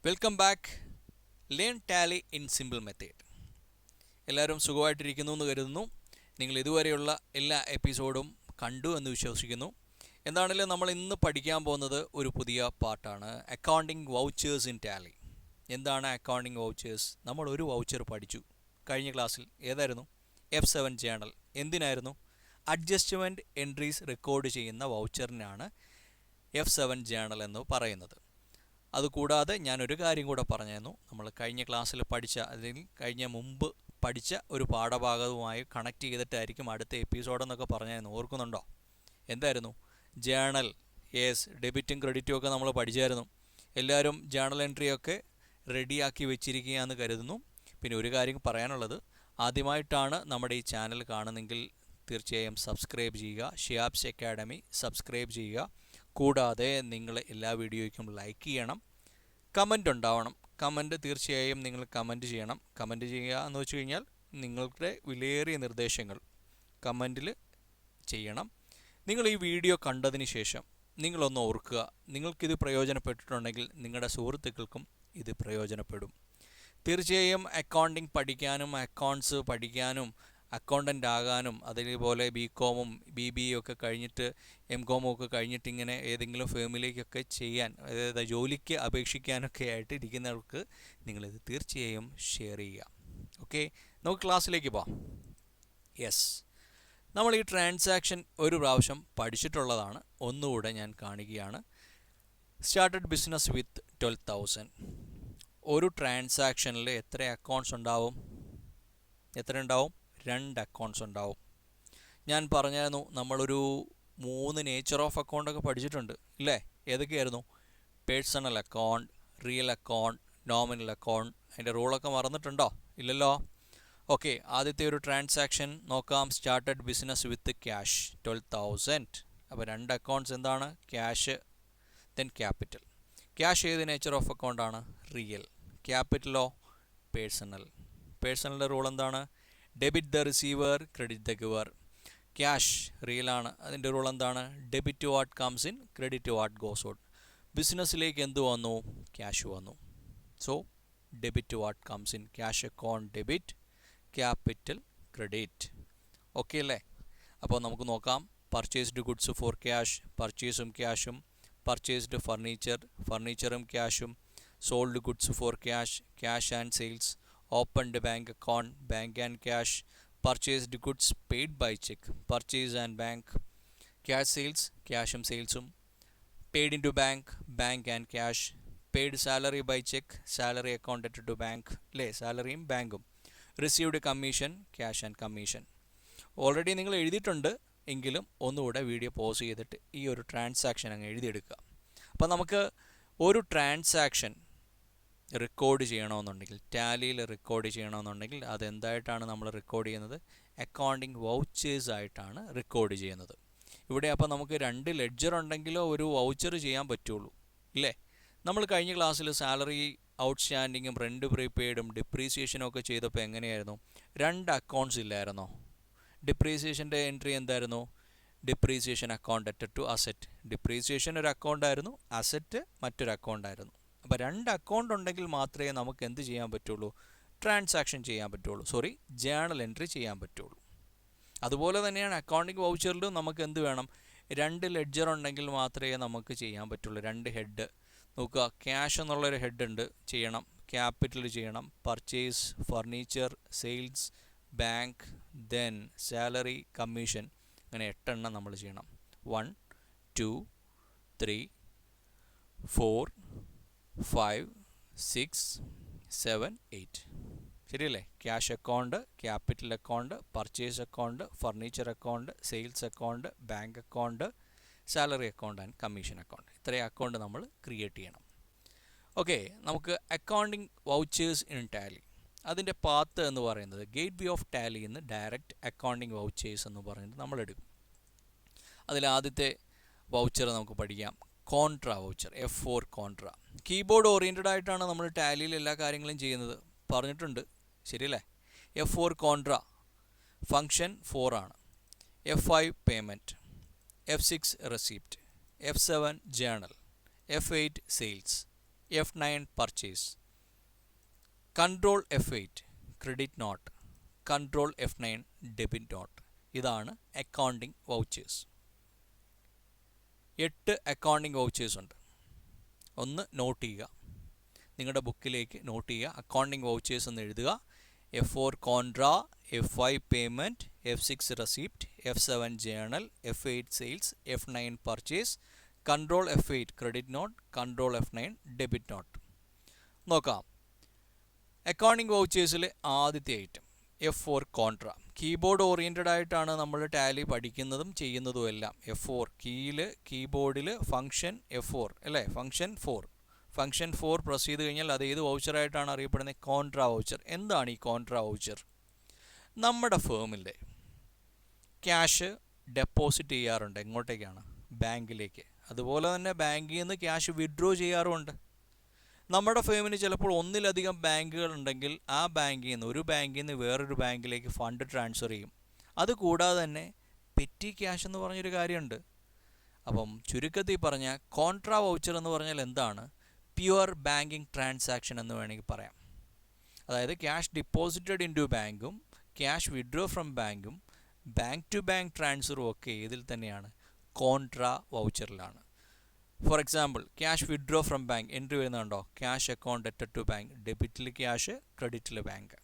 Welcome back. Learn Tally in simple method. എല്ലാവരും സുഖമായിട്ടിരിക്കുന്നു എന്ന് കരുതുന്നു. നിങ്ങൾ ഇതുവരെയുള്ള എല്ലാ എപ്പിസോഡും കണ്ടു എന്ന് വിശ്വസിക്കുന്നു. എന്താണെങ്കിലും നമ്മൾ ഇന്ന് പഠിക്കാൻ പോകുന്നത് ഒരു പുതിയ പാർട്ടാണ്, അക്കൗണ്ടിങ് വൗച്ചേഴ്സ് ഇൻ ടാലി. എന്താണ് അക്കൗണ്ടിങ് വൗച്ചേഴ്സ്? നമ്മൾ ഒരു വൗച്ചർ പഠിച്ചു കഴിഞ്ഞ ക്ലാസ്സിൽ. ഏതായിരുന്നു? F7 journal. എന്തിനായിരുന്നു? അഡ്ജസ്റ്റ്മെൻറ്റ് എൻട്രീസ് റെക്കോർഡ് ചെയ്യുന്ന വൗച്ചറിനാണ് F7 ജേണൽ എന്ന് പറയുന്നത്. അതുകൂടാതെ ഞാനൊരു കാര്യം കൂടെ പറഞ്ഞായിരുന്നു. നമ്മൾ കഴിഞ്ഞ ക്ലാസ്സിൽ പഠിച്ച, അല്ലെങ്കിൽ കഴിഞ്ഞ മുമ്പ് പഠിച്ച ഒരു പാഠഭാഗവുമായി കണക്ട് ചെയ്തിട്ടായിരിക്കും അടുത്ത എപ്പിസോഡെന്നൊക്കെ പറഞ്ഞായിരുന്നു. ഓർക്കുന്നുണ്ടോ? എന്തായിരുന്നു? ജേണൽ. യെസ്, ഡെബിറ്റും ക്രെഡിറ്റും ഒക്കെ നമ്മൾ പഠിച്ചായിരുന്നു. എല്ലാവരും ജേണൽ എൻട്രിയൊക്കെ റെഡിയാക്കി വെച്ചിരിക്കുകയെന്ന് കരുതുന്നു. പിന്നെ ഒരു കാര്യം പറയാനുള്ളത്, ആദ്യമായിട്ടാണ് നമ്മുടെ ഈ ചാനൽ കാണുന്നെങ്കിൽ തീർച്ചയായും സബ്സ്ക്രൈബ് ചെയ്യുക. ഷിയാബ്സ് അക്കാഡമി സബ്സ്ക്രൈബ് ചെയ്യുക. കൂടാതെ നിങ്ങൾ എല്ലാ വീഡിയോയ്ക്കും ലൈക്ക് ചെയ്യണം. കമൻ്റ് ഉണ്ടാവണം. കമൻ്റ് തീർച്ചയായും നിങ്ങൾ കമൻ്റ് ചെയ്യണം. കമൻ്റ് ചെയ്യുക എന്ന് വെച്ച് കഴിഞ്ഞാൽ നിങ്ങളുടെ വിലയേറിയ നിർദ്ദേശങ്ങൾ കമൻറ്റിൽ ചെയ്യണം. നിങ്ങൾ ഈ വീഡിയോ കണ്ടതിന് ശേഷം നിങ്ങളൊന്ന് ഓർക്കുക, നിങ്ങൾക്കിത് പ്രയോജനപ്പെട്ടിട്ടുണ്ടെങ്കിൽ നിങ്ങളുടെ സുഹൃത്തുക്കൾക്കും ഇത് പ്രയോജനപ്പെടും. തീർച്ചയായും അക്കൗണ്ടിങ് പഠിക്കാനും അക്കൗണ്ട്സ് പഠിക്കാനും അക്കൗണ്ടൻ്റ് ആകാനും, അതേപോലെ BCom BBA ഒക്കെ കഴിഞ്ഞിട്ട് MCom ഒക്കെ കഴിഞ്ഞിട്ട് ഇങ്ങനെ ഏതെങ്കിലും ഫേമിലേക്കൊക്കെ ചെയ്യാൻ, അതായത് ജോലിക്ക് അപേക്ഷിക്കാനൊക്കെ ആയിട്ട് ഇരിക്കുന്നവർക്ക് നിങ്ങളിത് തീർച്ചയായും ഷെയർ ചെയ്യുക. ഓക്കെ, നമുക്ക് ക്ലാസ്സിലേക്ക് പോകാം. യെസ്, നമ്മൾ ഈ ട്രാൻസാക്ഷൻ ഒരു പ്രാവശ്യം പഠിച്ചിട്ടുള്ളതാണ്. ഒന്നുകൂടെ ഞാൻ കാണുകയാണ്. സ്റ്റാർട്ടഡ് ബിസിനസ് വിത്ത് 12,000. ഒരു ട്രാൻസാക്ഷനിൽ എത്ര അക്കൗണ്ട്സ് ഉണ്ടാവും? എത്ര ഉണ്ടാവും? 2 അക്കൗണ്ട്സ് ഉണ്ടാവും. ഞാൻ പറഞ്ഞായിരുന്നു നമ്മളൊരു 3 നേച്ചർ ഓഫ് അക്കൗണ്ട് ഒക്കെ പഠിച്ചിട്ടുണ്ട് ഇല്ലേ? ഏതൊക്കെയായിരുന്നു? Personal account, real account, nominal account. അതിൻ്റെ റൂളൊക്കെ മറന്നിട്ടുണ്ടോ? ഇല്ലല്ലോ. ഓക്കെ, ആദ്യത്തെ ഒരു ട്രാൻസാക്ഷൻ നോക്കാം. Started business with cash 12,000. അപ്പോൾ 2 അക്കൗണ്ട്സ് എന്താണ്? Cash, then capital. ക്യാഷ് ഏത് നേച്ചർ ഓഫ് അക്കൗണ്ടാണ്? റിയൽ. ക്യാപിറ്റലോ? പേഴ്സണൽ. പേഴ്സണലിൻ്റെ റൂൾ എന്താണ്? Debit the receiver, credit the giver. Cash റിയലാണ്, അതിൻ്റെ റൂൾ എന്താണ്? Debit what comes in, credit what goes out. ബിസിനസ്സിലേക്ക് എന്ത് വന്നു? ക്യാഷ് വന്നു. So debit what comes in, cash account debit, capital credit. Okay അല്ലേ? അപ്പോൾ നമുക്ക് നോക്കാം. പർച്ചേസ്ഡ് ഗുഡ്സ് ഫോർ ക്യാഷ്, പർച്ചേസും ക്യാഷും. പർച്ചേസ്ഡ് ഫർണിച്ചർ, ഫർണിച്ചറും ക്യാഷും. Sold goods for cash, cash and sales. Opened bank account, bank and cash. Purchased goods paid by cheque, purchase and bank. Cash sales, ക്യാഷും സെയിൽസും. Paid in to bank, bank and cash. Paid salary by cheque, salary accounted to bank അല്ലേ? സാലറിയും ബാങ്കും. Received commission, cash and commission. Already നിങ്ങൾ എഴുതിയിട്ടുണ്ട്, എങ്കിലും ഒന്നുകൂടെ video pause ചെയ്തിട്ട് ഈ ഒരു ട്രാൻസാക്ഷൻ അങ്ങ് എഴുതിയെടുക്കുക. അപ്പോൾ നമുക്ക് ഒരു ട്രാൻസാക്ഷൻ റെക്കോർഡ് ചെയ്യണമെന്നുണ്ടെങ്കിൽ, ടാലിയിൽ റെക്കോർഡ് ചെയ്യണമെന്നുണ്ടെങ്കിൽ അതെന്തായിട്ടാണ് നമ്മൾ റെക്കോർഡ് ചെയ്യുന്നത്? അക്കൗണ്ടിങ് വൗച്ചേഴ്സ് ആയിട്ടാണ് റെക്കോർഡ് ചെയ്യുന്നത്. ഇവിടെ അപ്പോൾ നമുക്ക് 2 ലെഡ്ജർ ഉണ്ടെങ്കിലോ ഒരു വൗച്ചർ ചെയ്യാൻ പറ്റുള്ളൂ ഇല്ലേ? നമ്മൾ കഴിഞ്ഞ ക്ലാസ്സിൽ സാലറി ഔട്ട്സ്റ്റാൻഡിങ്ങും റെൻറ്റ് പ്രീപെയ്ഡും ഡിപ്രീസിയേഷനും ഒക്കെ ചെയ്തപ്പോൾ എങ്ങനെയായിരുന്നു? 2 അക്കൗണ്ട്സ് ഇല്ലായിരുന്നോ? ഡിപ്രീസിയേഷൻ്റെ എൻട്രി എന്തായിരുന്നു? ഡിപ്രീസിയേഷൻ അക്കൗണ്ട് അറ്റഡ് ടു അസറ്റ്. ഡിപ്രീസിയേഷൻ ഒരു അക്കൗണ്ടായിരുന്നു, അസറ്റ് മറ്റൊരു അക്കൗണ്ടായിരുന്നു. അപ്പോൾ 2 അക്കൗണ്ട് ഉണ്ടെങ്കിൽ മാത്രമേ നമുക്ക് എന്ത് ചെയ്യാൻ പറ്റുള്ളൂ? ട്രാൻസാക്ഷൻ ചെയ്യാൻ പറ്റുള്ളൂ. ജേണൽ എൻട്രി ചെയ്യാൻ പറ്റുള്ളൂ. അതുപോലെ തന്നെയാണ് അക്കൗണ്ടിങ് വൗച്ചറിലും നമുക്ക് എന്ത് വേണം? 2 ലെഡ്ജർ ഉണ്ടെങ്കിൽ മാത്രമേ നമുക്ക് ചെയ്യാൻ പറ്റുള്ളൂ. 2 ഹെഡ് നോക്കുക. ക്യാഷ് എന്നുള്ളൊരു ഹെഡ് ഉണ്ട്, ചെയ്യണം. ക്യാപിറ്റൽ ചെയ്യണം. Purchase, furniture, sales, bank, then salary, commission. അങ്ങനെ 8 എണ്ണം നമ്മൾ ചെയ്യണം. 1 2 3 4 5 6 7 8. ശരിയല്ലേ? Cash account, capital account, purchase account, furniture account, sales account, bank account, salary account and commission account. ഇത്രയും അക്കൗണ്ട് നമ്മൾ ക്രിയേറ്റ് ചെയ്യണം. ഓക്കെ, നമുക്ക് അക്കൗണ്ടിങ് വൗച്ചേഴ്സ് ഇൻ ടാലി. അതിൻ്റെ പാത്ത് എന്ന് പറയുന്നത് ഗേറ്റ് വേ ഓഫ് ടാലി എന്ന് ഡയറക്റ്റ് അക്കൗണ്ടിങ് വൗച്ചേഴ്സ് എന്ന് പറയുന്നത് നമ്മൾ എടുക്കും. അതിൽ ആദ്യത്തെ വൗച്ചർ നമുക്ക് പഠിക്കാം, കോൺട്ര വൗച്ചർ. F4 കോൺട്ര. കീബോർഡ് ഓറിയൻറ്റഡ് ആയിട്ടാണ് നമ്മൾ ടാലിയിൽ എല്ലാ കാര്യങ്ങളും ചെയ്യുന്നത്, പറഞ്ഞിട്ടുണ്ട് ശരിയല്ലേ? F4 കോൺട്ര ഫങ്ഷൻ 4 ആണ്. F5 payment, F6 receipt, F7 journal, F8 sales. F9 purchase. Control F8 credit note. Control F9 debit note. ഇതാണ് അക്കൗണ്ടിങ് വൗച്ചേഴ്സ്. 8 അക്കൗണ്ടിങ് വൗച്ചേഴ്സ് ഉണ്ട്. ഒന്ന് നോട്ട് ചെയ്യുക, നിങ്ങളുടെ ബുക്കിലേക്ക് നോട്ട് ചെയ്യുക. അക്കൗണ്ടിങ് വൗച്ചേഴ്സ് എന്ന് എഴുതുക. F4 contra, F5 payment, F6 receipt, F7 journal, F8 sales, F9 purchase, control F8 credit not, control F9 debit not. നോക്കാം. Accounting വൗച്ചേഴ്സിലെ ആദ്യത്തെ item F4 contra. Keyboard oriented ആയിട്ടാണ് നമ്മൾ ടാലി പഠിക്കുന്നതും ചെയ്യുന്നതും എല്ലാം. F4 കീബോർഡിൽ ഫംഗ്ഷൻ F4 അല്ലേ, ഫംഗ്ഷൻ 4 പ്രസ് ചെയ്ത് കഴിഞ്ഞാൽ അത് ഏത് വൗച്ചറായിട്ടാണ് അറിയപ്പെടുന്നത്? Contra voucher. എന്താണ് ഈ കോൺട്രാ വൗച്ചർ? നമ്മുടെ ഫേമിൻ്റെ ക്യാഷ് ഡെപ്പോസിറ്റ് ചെയ്യാറുണ്ട്. എങ്ങോട്ടേക്കാണ്? ബാങ്കിലേക്ക്. അതുപോലെ തന്നെ ബാങ്കിൽ നിന്ന് ക്യാഷ് വിഡ്രോ ചെയ്യാറുമുണ്ട്. നമ്മുടെ ഫേമിന് ചിലപ്പോൾ ഒന്നിലധികം ബാങ്കുകൾ ഉണ്ടെങ്കിൽ ആ ബാങ്കിൽ നിന്ന്, ഒരു ബാങ്കിൽ നിന്ന് വേറൊരു ബാങ്കിലേക്ക് ഫണ്ട് ട്രാൻസ്ഫർ ചെയ്യും. അതുകൂടാതെ തന്നെ പെറ്റി ക്യാഷ് എന്ന് പറഞ്ഞൊരു കാര്യമുണ്ട്. അപ്പം ചുരുക്കത്തിൽ പറഞ്ഞാൽ കോൺട്രാ വൗച്ചർ എന്ന് പറഞ്ഞാൽ എന്താണ്? പ്യുവർ ബാങ്കിങ് ട്രാൻസാക്ഷൻ എന്ന് വേണമെങ്കിൽ പറയാം. അതായത് ക്യാഷ് ഡിപ്പോസിറ്റഡ് ഇൻ ടു ബാങ്കും ക്യാഷ് വിഡ്രോ ഫ്രം ബാങ്കും ബാങ്ക് ടു ബാങ്ക് ട്രാൻസ്ഫറും ഒക്കെ ഇതിൽ തന്നെയാണ്, കോൺട്രാ വൗച്ചറിലാണ്. For example, cash withdraw from bank entry വരുന്നുണ്ടോ? ക്യാഷ് അക്കൗണ്ട് ഡെറ്റഡ് ടു ബാങ്ക്, ഡെബിറ്റിൽ ക്യാഷ്, ക്രെഡിറ്റിൽ bank.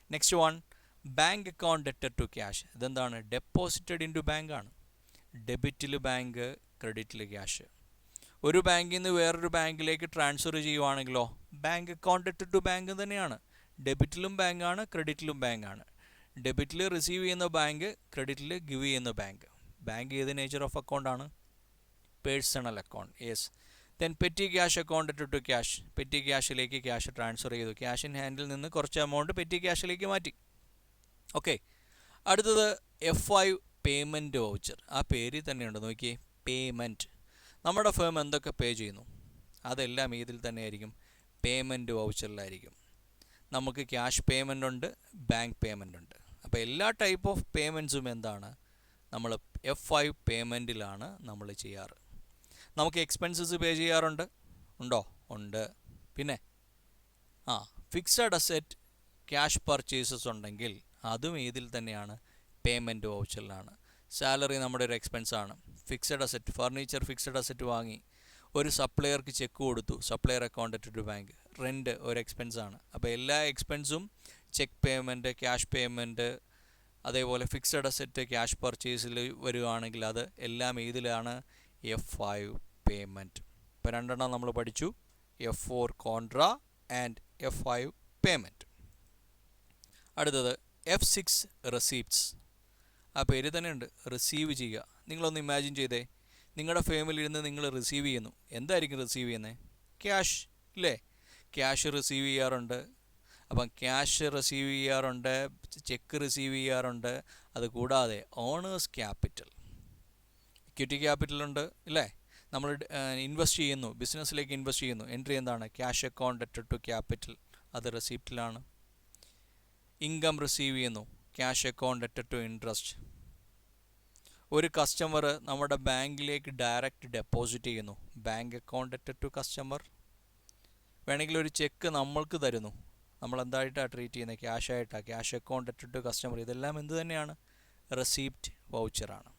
Next one, bank account ഡെറ്റഡ് ടു ക്യാഷ്. ഇതെന്താണ്? ഡെപ്പോസിറ്റഡ് ഇൻ ടു ബാങ്ക് ആണ്. ഡെബിറ്റിൽ ബാങ്ക്, ക്രെഡിറ്റിൽ ക്യാഷ്. ഒരു ബാങ്കിൽ നിന്ന് വേറൊരു ബാങ്കിലേക്ക് ട്രാൻസ്ഫർ ചെയ്യുവാണെങ്കിലോ ബാങ്ക് അക്കൗണ്ട് ഡെറ്റഡ് ടു ബാങ്ക് തന്നെയാണ്. ഡെബിറ്റിലും ബാങ്കാണ്, ക്രെഡിറ്റിലും ബാങ്കാണ്. ഡെബിറ്റിൽ റിസീവ് ചെയ്യുന്ന ബാങ്ക്, ക്രെഡിറ്റിൽ ഗിവ് ചെയ്യുന്ന ബാങ്ക്. ബാങ്ക് ഏത് നേച്ചർ ഓഫ് അക്കൗണ്ട് ആണ്? Personal account. Yes. Then petty cash account ഡെറ്റഡ് ടു ക്യാഷ്. പെറ്റി ക്യാഷിലേക്ക് ക്യാഷ് ട്രാൻസ്ഫർ ചെയ്തു. ക്യാഷ് ഇൻ ഹാൻഡിൽ നിന്ന് കുറച്ച് എമൗണ്ട് പെറ്റി ക്യാഷിലേക്ക് മാറ്റി. ഓക്കെ. അടുത്തത് F5 പേയ്മെൻറ്റ് വൗച്ചർ. ആ പേരിൽ തന്നെയുണ്ട്, നോക്കിയേ, പേയ്മെൻറ്റ്. നമ്മുടെ ഫേം എന്തൊക്കെ പേ ചെയ്യുന്നു അതെല്ലാം ഇതിൽ തന്നെയായിരിക്കും, പേയ്മെൻറ്റ് വൗച്ചറിലായിരിക്കും. നമുക്ക് ക്യാഷ് പേയ്മെൻ്റ് ഉണ്ട്, ബാങ്ക് പേയ്മെൻ്റ് ഉണ്ട്. അപ്പോൾ എല്ലാ ടൈപ്പ് ഓഫ് പേയ്മെൻറ്റ്സും എന്താണ്? നമ്മൾ F5 പേയ്മെൻറ്റിലാണ് നമ്മൾ ചെയ്യാറ്. നമുക്ക് എക്സ്പെൻസസ് പേ ചെയ്യാറുണ്ട്, ഉണ്ടോ? ഉണ്ട്. പിന്നെ ഫിക്സഡ് അസെറ്റ് ക്യാഷ് പർച്ചേസസ് ഉണ്ടെങ്കിൽ അതും ഇതിൽ തന്നെയാണ്, പേയ്മെൻറ്റ് വൗച്ചറിലാണ്. സാലറി നമ്മുടെ ഒരു എക്സ്പെൻസാണ്. Fixed asset, furniture fixed asset വാങ്ങി, ഒരു സപ്ലയർക്ക് ചെക്ക് കൊടുത്തു, supplier account to bank. Rent ഒരു എക്സ്പെൻസാണ്. അപ്പോൾ എല്ലാ എക്സ്പെൻസും, ചെക്ക് പേയ്മെൻറ്റ്, ക്യാഷ് പേയ്മെൻറ്റ്, അതേപോലെ ഫിക്സഡ് അസെറ്റ് ക്യാഷ് പർച്ചേസിൽ വരികയാണെങ്കിൽ അത് എല്ലാം ഇതിലാണ്, F5 പേയ്മെൻറ്റ്. ഇപ്പോൾ രണ്ടെണ്ണം നമ്മൾ പഠിച്ചു, F4 contra and F5 payment. അടുത്തത് F6 റെസീപ്റ്റ്സ്. ആ പേര് തന്നെ ഉണ്ട്, റിസീവ് ചെയ്യുക. നിങ്ങളൊന്ന് ഇമാജിൻ ചെയ്തേ, നിങ്ങളുടെ ഫേമിലിരുന്ന് നിങ്ങൾ റിസീവ് ചെയ്യുന്നു. എന്തായിരിക്കും റിസീവ് ചെയ്യുന്നത്? ക്യാഷ് ഇല്ലേ? ക്യാഷ് റിസീവ് ചെയ്യാറുണ്ട്. അപ്പം ക്യാഷ് റിസീവ് ചെയ്യാറുണ്ട്, ചെക്ക് റിസീവ് ചെയ്യാറുണ്ട്. അതുകൂടാതെ ഓണേഴ്സ് ക്യാപിറ്റൽ, ഇക്വിറ്റി ക്യാപിറ്റൽ ഉണ്ട് ഇല്ലേ? നമ്മൾ ഇൻവെസ്റ്റ് ചെയ്യുന്നു, ബിസിനസ്സിലേക്ക് ഇൻവെസ്റ്റ് ചെയ്യുന്നു. എൻട്രി എന്താണ്? ക്യാഷ് അക്കൗണ്ട് ഡെറ്റഡ് ടു ക്യാപിറ്റൽ, അത് റെസിപ്റ്റിലാണ്. ഇൻകം റിസീവ് ചെയ്യുന്നു, ക്യാഷ് അക്കൗണ്ട് ഡെറ്റഡ് ടു ഇൻട്രസ്റ്റ്. ഒരു കസ്റ്റമർ നമ്മുടെ ബാങ്കിലേക്ക് ഡയറക്റ്റ് ഡെപ്പോസിറ്റ് ചെയ്യുന്നു, ബാങ്ക് അക്കൗണ്ട് ഡെറ്റഡ് ടു കസ്റ്റമർ. വേണമെങ്കിൽ ഒരു ചെക്ക് നമ്മൾക്ക് തരുന്നു, നമ്മൾ എന്തായിട്ടാണ് ട്രീറ്റ് ചെയ്യുന്നത്? ക്യാഷ് ആയിട്ടാണ്, ക്യാഷ് അക്കൗണ്ട് ഡെറ്റഡ് ടു കസ്റ്റമർ. ഇതെല്ലാം എന്ത് തന്നെയാണ്? റെസിപ്റ്റ് വൗച്ചറാണ്.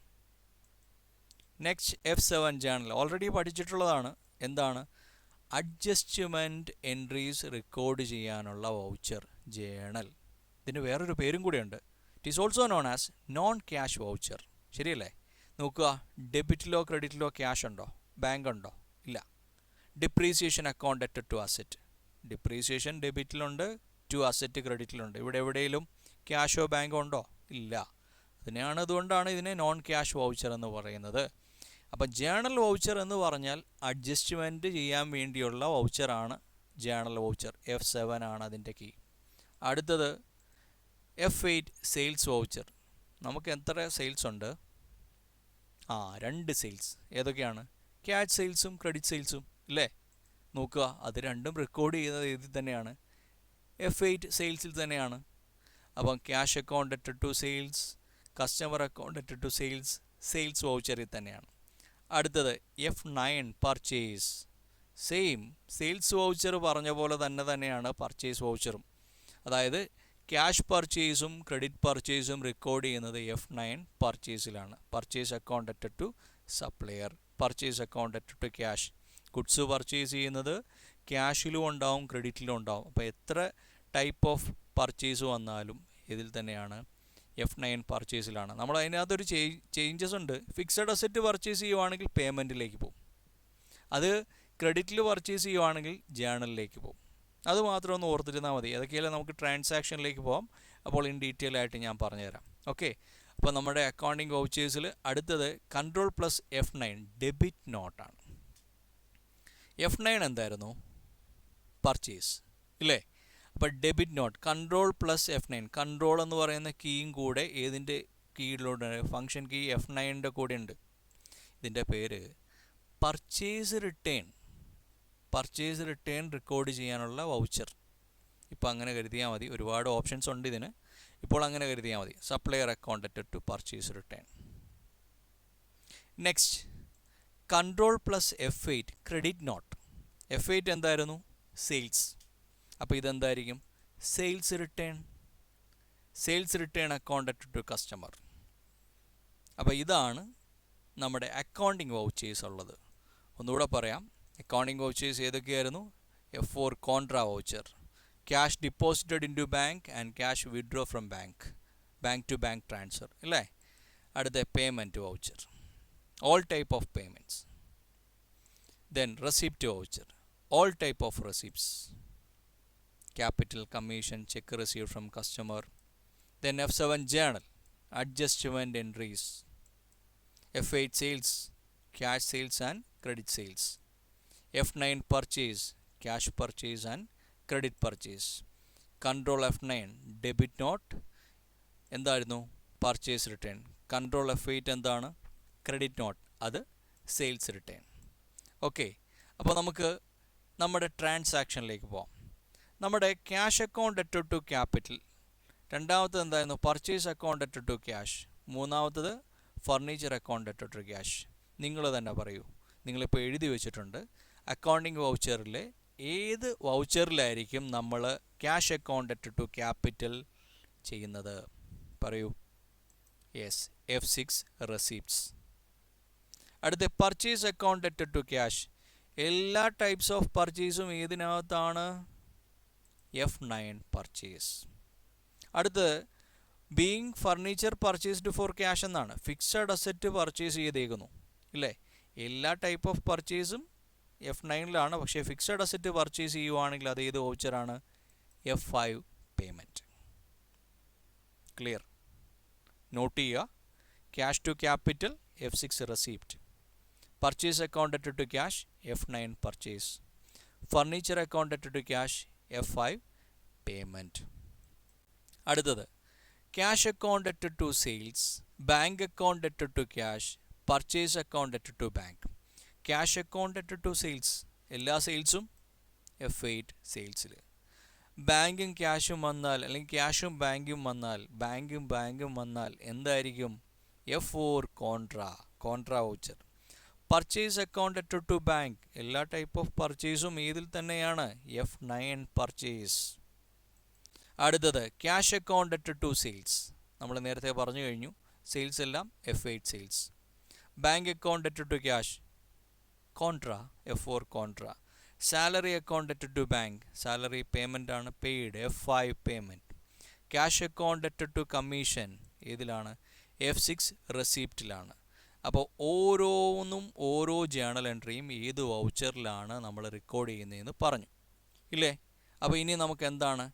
Next F7 journal. ഓൾറെഡി പഠിച്ചിട്ടുള്ളതാണ്. എന്താണ്? അഡ്ജസ്റ്റ്മെൻറ്റ് എൻട്രീസ് റെക്കോർഡ് ചെയ്യാനുള്ള വൗച്ചർ, ജേണൽ. ഇതിന് വേറൊരു പേരും കൂടിയുണ്ട്. It is also known as non cash voucher. ശരിയല്ലേ? നോക്കുക, ഡെബിറ്റിലോ ക്രെഡിറ്റിലോ ക്യാഷ് ഉണ്ടോ? ബാങ്ക് ഉണ്ടോ? ഇല്ല. ഡിപ്രീസിയേഷൻ അക്കൗണ്ട് ഡെറ്റഡ് ടു അസെറ്റ്. ഡിപ്രീസിയേഷൻ ഡെബിറ്റിലുണ്ട്, ടു അസെറ്റ് ക്രെഡിറ്റിലുണ്ട്. ഇവിടെ എവിടെയെങ്കിലും ക്യാഷോ ബാങ്കോ ഉണ്ടോ? ഇല്ല. അതുകൊണ്ടാണ് ഇതിനെ നോൺ ക്യാഷ് വൗച്ചർ എന്ന് പറയുന്നത്. അപ്പം ജേണൽ വൗച്ചർ എന്ന് പറഞ്ഞാൽ അഡ്ജസ്റ്റ്മെൻറ്റ് ചെയ്യാൻ വേണ്ടിയുള്ള വൗച്ചറാണ് ജേണൽ വൗച്ചർ. F7 ആണ് അതിൻ്റെ കീ. അടുത്തത് F8 സെയിൽസ് വൗച്ചർ. നമുക്ക് എത്ര സെയിൽസ് ഉണ്ട്? 2 സെയിൽസ്. ഏതൊക്കെയാണ്? ക്യാഷ് സെയിൽസും ക്രെഡിറ്റ് സെയിൽസും ഇല്ലേ? നോക്കുക, അത് രണ്ടും റെക്കോർഡ് ചെയ്യുന്നത് ഇതിൽ തന്നെയാണ്, F8 സെയിൽസിൽ തന്നെയാണ്. അപ്പം ക്യാഷ് അക്കൗണ്ട് ഡെറ്റഡ് ടു സെയിൽസ്, കസ്റ്റമർ അക്കൗണ്ട് ഡെറ്റഡ് ടു സെയിൽസ്, സെയിൽസ് വൗച്ചറിൽ തന്നെയാണ്. അടുത്തത് F9 purchase. Same sales voucher പറഞ്ഞ പോലെ തന്നെയാണ് പർച്ചേസ് വൗച്ചറും. അതായത് ക്യാഷ് പർച്ചേസും ക്രെഡിറ്റ് പർച്ചേസും റെക്കോർഡ് ചെയ്യുന്നത് F9 പർച്ചേസിലാണ്. പർച്ചേസ് അക്കൗണ്ട് അറ്റഡ് ടു സപ്ലയർ, പർച്ചേസ് അക്കൗണ്ട് അറ്റഡ് ടു ക്യാഷ്. ഗുഡ്സ് പർച്ചേസ് ചെയ്യുന്നത് ക്യാഷിലും ഉണ്ടാവും ക്രെഡിറ്റിലും ഉണ്ടാവും. അപ്പോൾ എത്ര ടൈപ്പ് ഓഫ് പർച്ചേസ് വന്നാലും ഇതിൽ തന്നെയാണ് F9 പർച്ചേസിലാണ്. നമ്മൾ അതിനകത്തൊരു ചേഞ്ചസ് ഉണ്ട്. ഫിക്സഡ് അസറ്റ് പർച്ചേസ് ചെയ്യുവാണെങ്കിൽ പേയ്മെൻറ്റിലേക്ക് പോകും. അത് ക്രെഡിറ്റിൽ പർച്ചേസ് ചെയ്യുവാണെങ്കിൽ ജേണലിലേക്ക് പോകും. അത് മാത്രം ഒന്ന് ഓർത്തിരുന്നാൽ മതി. അതൊക്കെയല്ലേ നമുക്ക് ട്രാൻസാക്ഷനിലേക്ക് പോകാം. അപ്പോൾ ഇൻ ഡീറ്റെയിൽ ആയിട്ട് ഞാൻ പറഞ്ഞുതരാം. ഓക്കെ, അപ്പോൾ നമ്മുടെ അക്കൗണ്ടിങ് വൗച്ചേഴ്സിൽ അടുത്തത് control plus F9 debit നോട്ടാണ്. F9 എന്തായിരുന്നു? പർച്ചേസ് ഇല്ലേ? അപ്പോൾ debit not control plus F9. Control എന്ന് പറയുന്ന കീയും കൂടെ ഏതിൻ്റെ കീയിലൂടെ? ഫംഗ്ഷൻ കീ F9ൻ്റെ കൂടെ ഉണ്ട്. ഇതിൻ്റെ പേര് purchase return. Purchase return record ചെയ്യാനുള്ള വൗച്ചർ. ഇപ്പോൾ അങ്ങനെ കരുതിയാൽ മതി. ഒരുപാട് ഓപ്ഷൻസ് ഉണ്ട് ഇതിന്. ഇപ്പോൾ അങ്ങനെ കരുതിയാൽ മതി. സപ്ലയർ അക്കൗണ്ട് അറ്റഡ് to purchase return. Next control plus F8 credit note. F8 എന്തായിരുന്നു? സെയിൽസ്. അപ്പോൾ ഇതെന്തായിരിക്കും? Sales return. Sales return account അറ്റഡ് ടു കസ്റ്റമർ. അപ്പോൾ ഇതാണ് നമ്മുടെ അക്കൗണ്ടിങ് വൗച്ചേഴ്സ് ഉള്ളത്. ഒന്നുകൂടെ പറയാം. അക്കൗണ്ടിങ് വൗച്ചേഴ്സ് ഏതൊക്കെയായിരുന്നു? F4 contra voucher, cash deposited in to bank and cash withdraw from bank, bank to bank transfer അല്ലേ? അടുത്ത payment voucher, all type of payments. Then receipt voucher, all type of receipts, capital, commission, check received from customer. Then F7 journal, adjustment entries. F8 sales, cash sales and credit sales. F9 purchase, cash purchase and credit purchase. Control F9 debit note എന്തായിരുന്നു? Purchase return. Control F8 എന്താണ്? Credit note, അത് sales return. Okay, അപ്പോൾ നമുക്ക് നമ്മുടെ ട്രാൻസാക്ഷനിലേക്ക് പോകാം. നമ്മുടെ cash account അറ്റഡ് ടു ക്യാപിറ്റൽ. രണ്ടാമത്തത് എന്തായിരുന്നു? പർച്ചേസ് അക്കൗണ്ട് അറ്റഡ് ടു ക്യാഷ്. മൂന്നാമത്തത് ഫർണിച്ചർ അക്കൗണ്ട് അറ്റഡ് ടു ക്യാഷ്. നിങ്ങൾ തന്നെ പറയൂ. നിങ്ങളിപ്പോൾ എഴുതി വെച്ചിട്ടുണ്ട്. അക്കൗണ്ടിങ് വൗച്ചറിലെ ഏത് വൗച്ചറിലായിരിക്കും നമ്മൾ ക്യാഷ് അക്കൗണ്ട് അറ്റഡ് ടു ക്യാപിറ്റൽ ചെയ്യുന്നത്? പറയൂ. Yes, F6 receipts. അടുത്ത പർച്ചേസ് അക്കൗണ്ട് അറ്റഡ് ടു ക്യാഷ്. എല്ലാ ടൈപ്സ് ഓഫ് പർച്ചേസും ഏതിനകത്താണ്? F9 purchase. അടുത്ത് being furniture purchased for cash എന്നാണ്. ഫിക്സഡ് അസറ്റ് പർച്ചേസ് ചെയ്തേക്കുന്നു ഇല്ലേ? എല്ലാ ടൈപ്പ് ഓഫ് പർച്ചേസും F9ലാണ്. പക്ഷേ ഫിക്സഡ് അസറ്റ് പർച്ചേസ് ചെയ്യുവാണെങ്കിൽ അത് ഏത് വൗച്ചറാണ്? F5 payment. ക്ലിയർ? നോട്ട് ചെയ്യുക. Cash to capital F6 receipt, purchase account അറ്റഡ് to cash F9 purchase, furniture account അറ്റഡ് ടു ക്യാഷ് F5 പേയ്മെൻറ്റ്. അടുത്തത് ക്യാഷ് അക്കൗണ്ട് അറ്റഡ് ടു സെയിൽസ്, ബാങ്ക് അക്കൗണ്ട് അറ്റഡ് ടു ക്യാഷ്, പർച്ചേസ് അക്കൗണ്ട് അറ്റഡ് to bank. Cash account അറ്റഡ് to sales, എല്ലാ സെയിൽസും F8 സെയിൽസിൽ. ബാങ്കും ക്യാഷും വന്നാൽ, അല്ലെങ്കിൽ ക്യാഷും ബാങ്കും വന്നാൽ എന്തായിരിക്കും? F4 contra voucher. Purchase account അറ്റഡ് ടു ബാങ്ക്, എല്ലാ ടൈപ്പ് ഓഫ് പർച്ചേസും ഇതിൽ തന്നെയാണ്? F9 purchase. അടുത്തത് ക്യാഷ് അക്കൗണ്ട് അറ്റഡ് ടു സെയിൽസ്. നമ്മൾ നേരത്തെ പറഞ്ഞു കഴിഞ്ഞു, സെയിൽസ് എല്ലാം F8 സെയിൽസ്. ബാങ്ക് അക്കൗണ്ട് അറ്റഡ് to cash, F4 contra. Salary account അറ്റഡ് ടു ബാങ്ക്, സാലറി പേയ്മെൻ്റ് ആണ്, paid, F5 payment. Cash account അറ്റഡ് ടു കമ്മീഷൻ ഏതിലാണ്? F6 റെസിപ്റ്റിലാണ്. അപ്പോൾ ഓരോന്നും ഓരോ ജേണൽ എൻട്രിയും ഏത് വൗച്ചറിലാണ് നമ്മൾ റെക്കോർഡ് ചെയ്യുന്നതെന്ന് പറഞ്ഞു ഇല്ലേ? അപ്പോൾ ഇനി നമുക്ക് എന്താണ്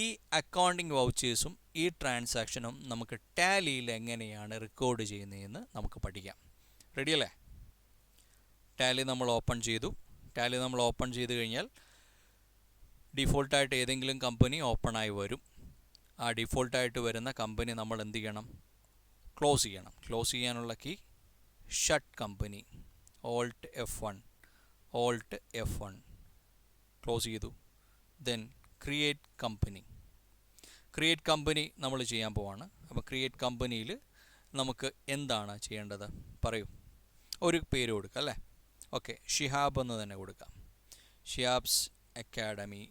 ഈ അക്കൗണ്ടിങ് വൗച്ചേഴ്സും ഈ ട്രാൻസാക്ഷനും നമുക്ക് ടാലിയിൽ എങ്ങനെയാണ് റെക്കോർഡ് ചെയ്യുന്നതെന്ന് നമുക്ക് പഠിക്കാം. റെഡിയല്ലേ? ടാലി നമ്മൾ ഓപ്പൺ ചെയ്തു കഴിഞ്ഞാൽ ഡിഫോൾട്ടായിട്ട് ഏതെങ്കിലും കമ്പനി ഓപ്പണായി വരും. ആ ഡിഫോൾട്ടായിട്ട് വരുന്ന കമ്പനി നമ്മൾ എന്ത് ചെയ്യണം? ക്ലോസ് ചെയ്യണം. ക്ലോസ് ചെയ്യാനുള്ള key shut company, Alt F1 close ചെയ്തു. ദെൻ ക്രിയേറ്റ് കമ്പനി നമ്മൾ ചെയ്യാൻ പോവാണ്. അപ്പോൾ ക്രിയേറ്റ് കമ്പനിയിൽ നമുക്ക് എന്താണ് ചെയ്യേണ്ടത്? പറയൂ. ഒരു പേര് കൊടുക്കാം അല്ലേ? ഓക്കെ, ഷിഹാബ് എന്ന് തന്നെ കൊടുക്കാം. ഷിയാബ്സ് അക്കാഡമി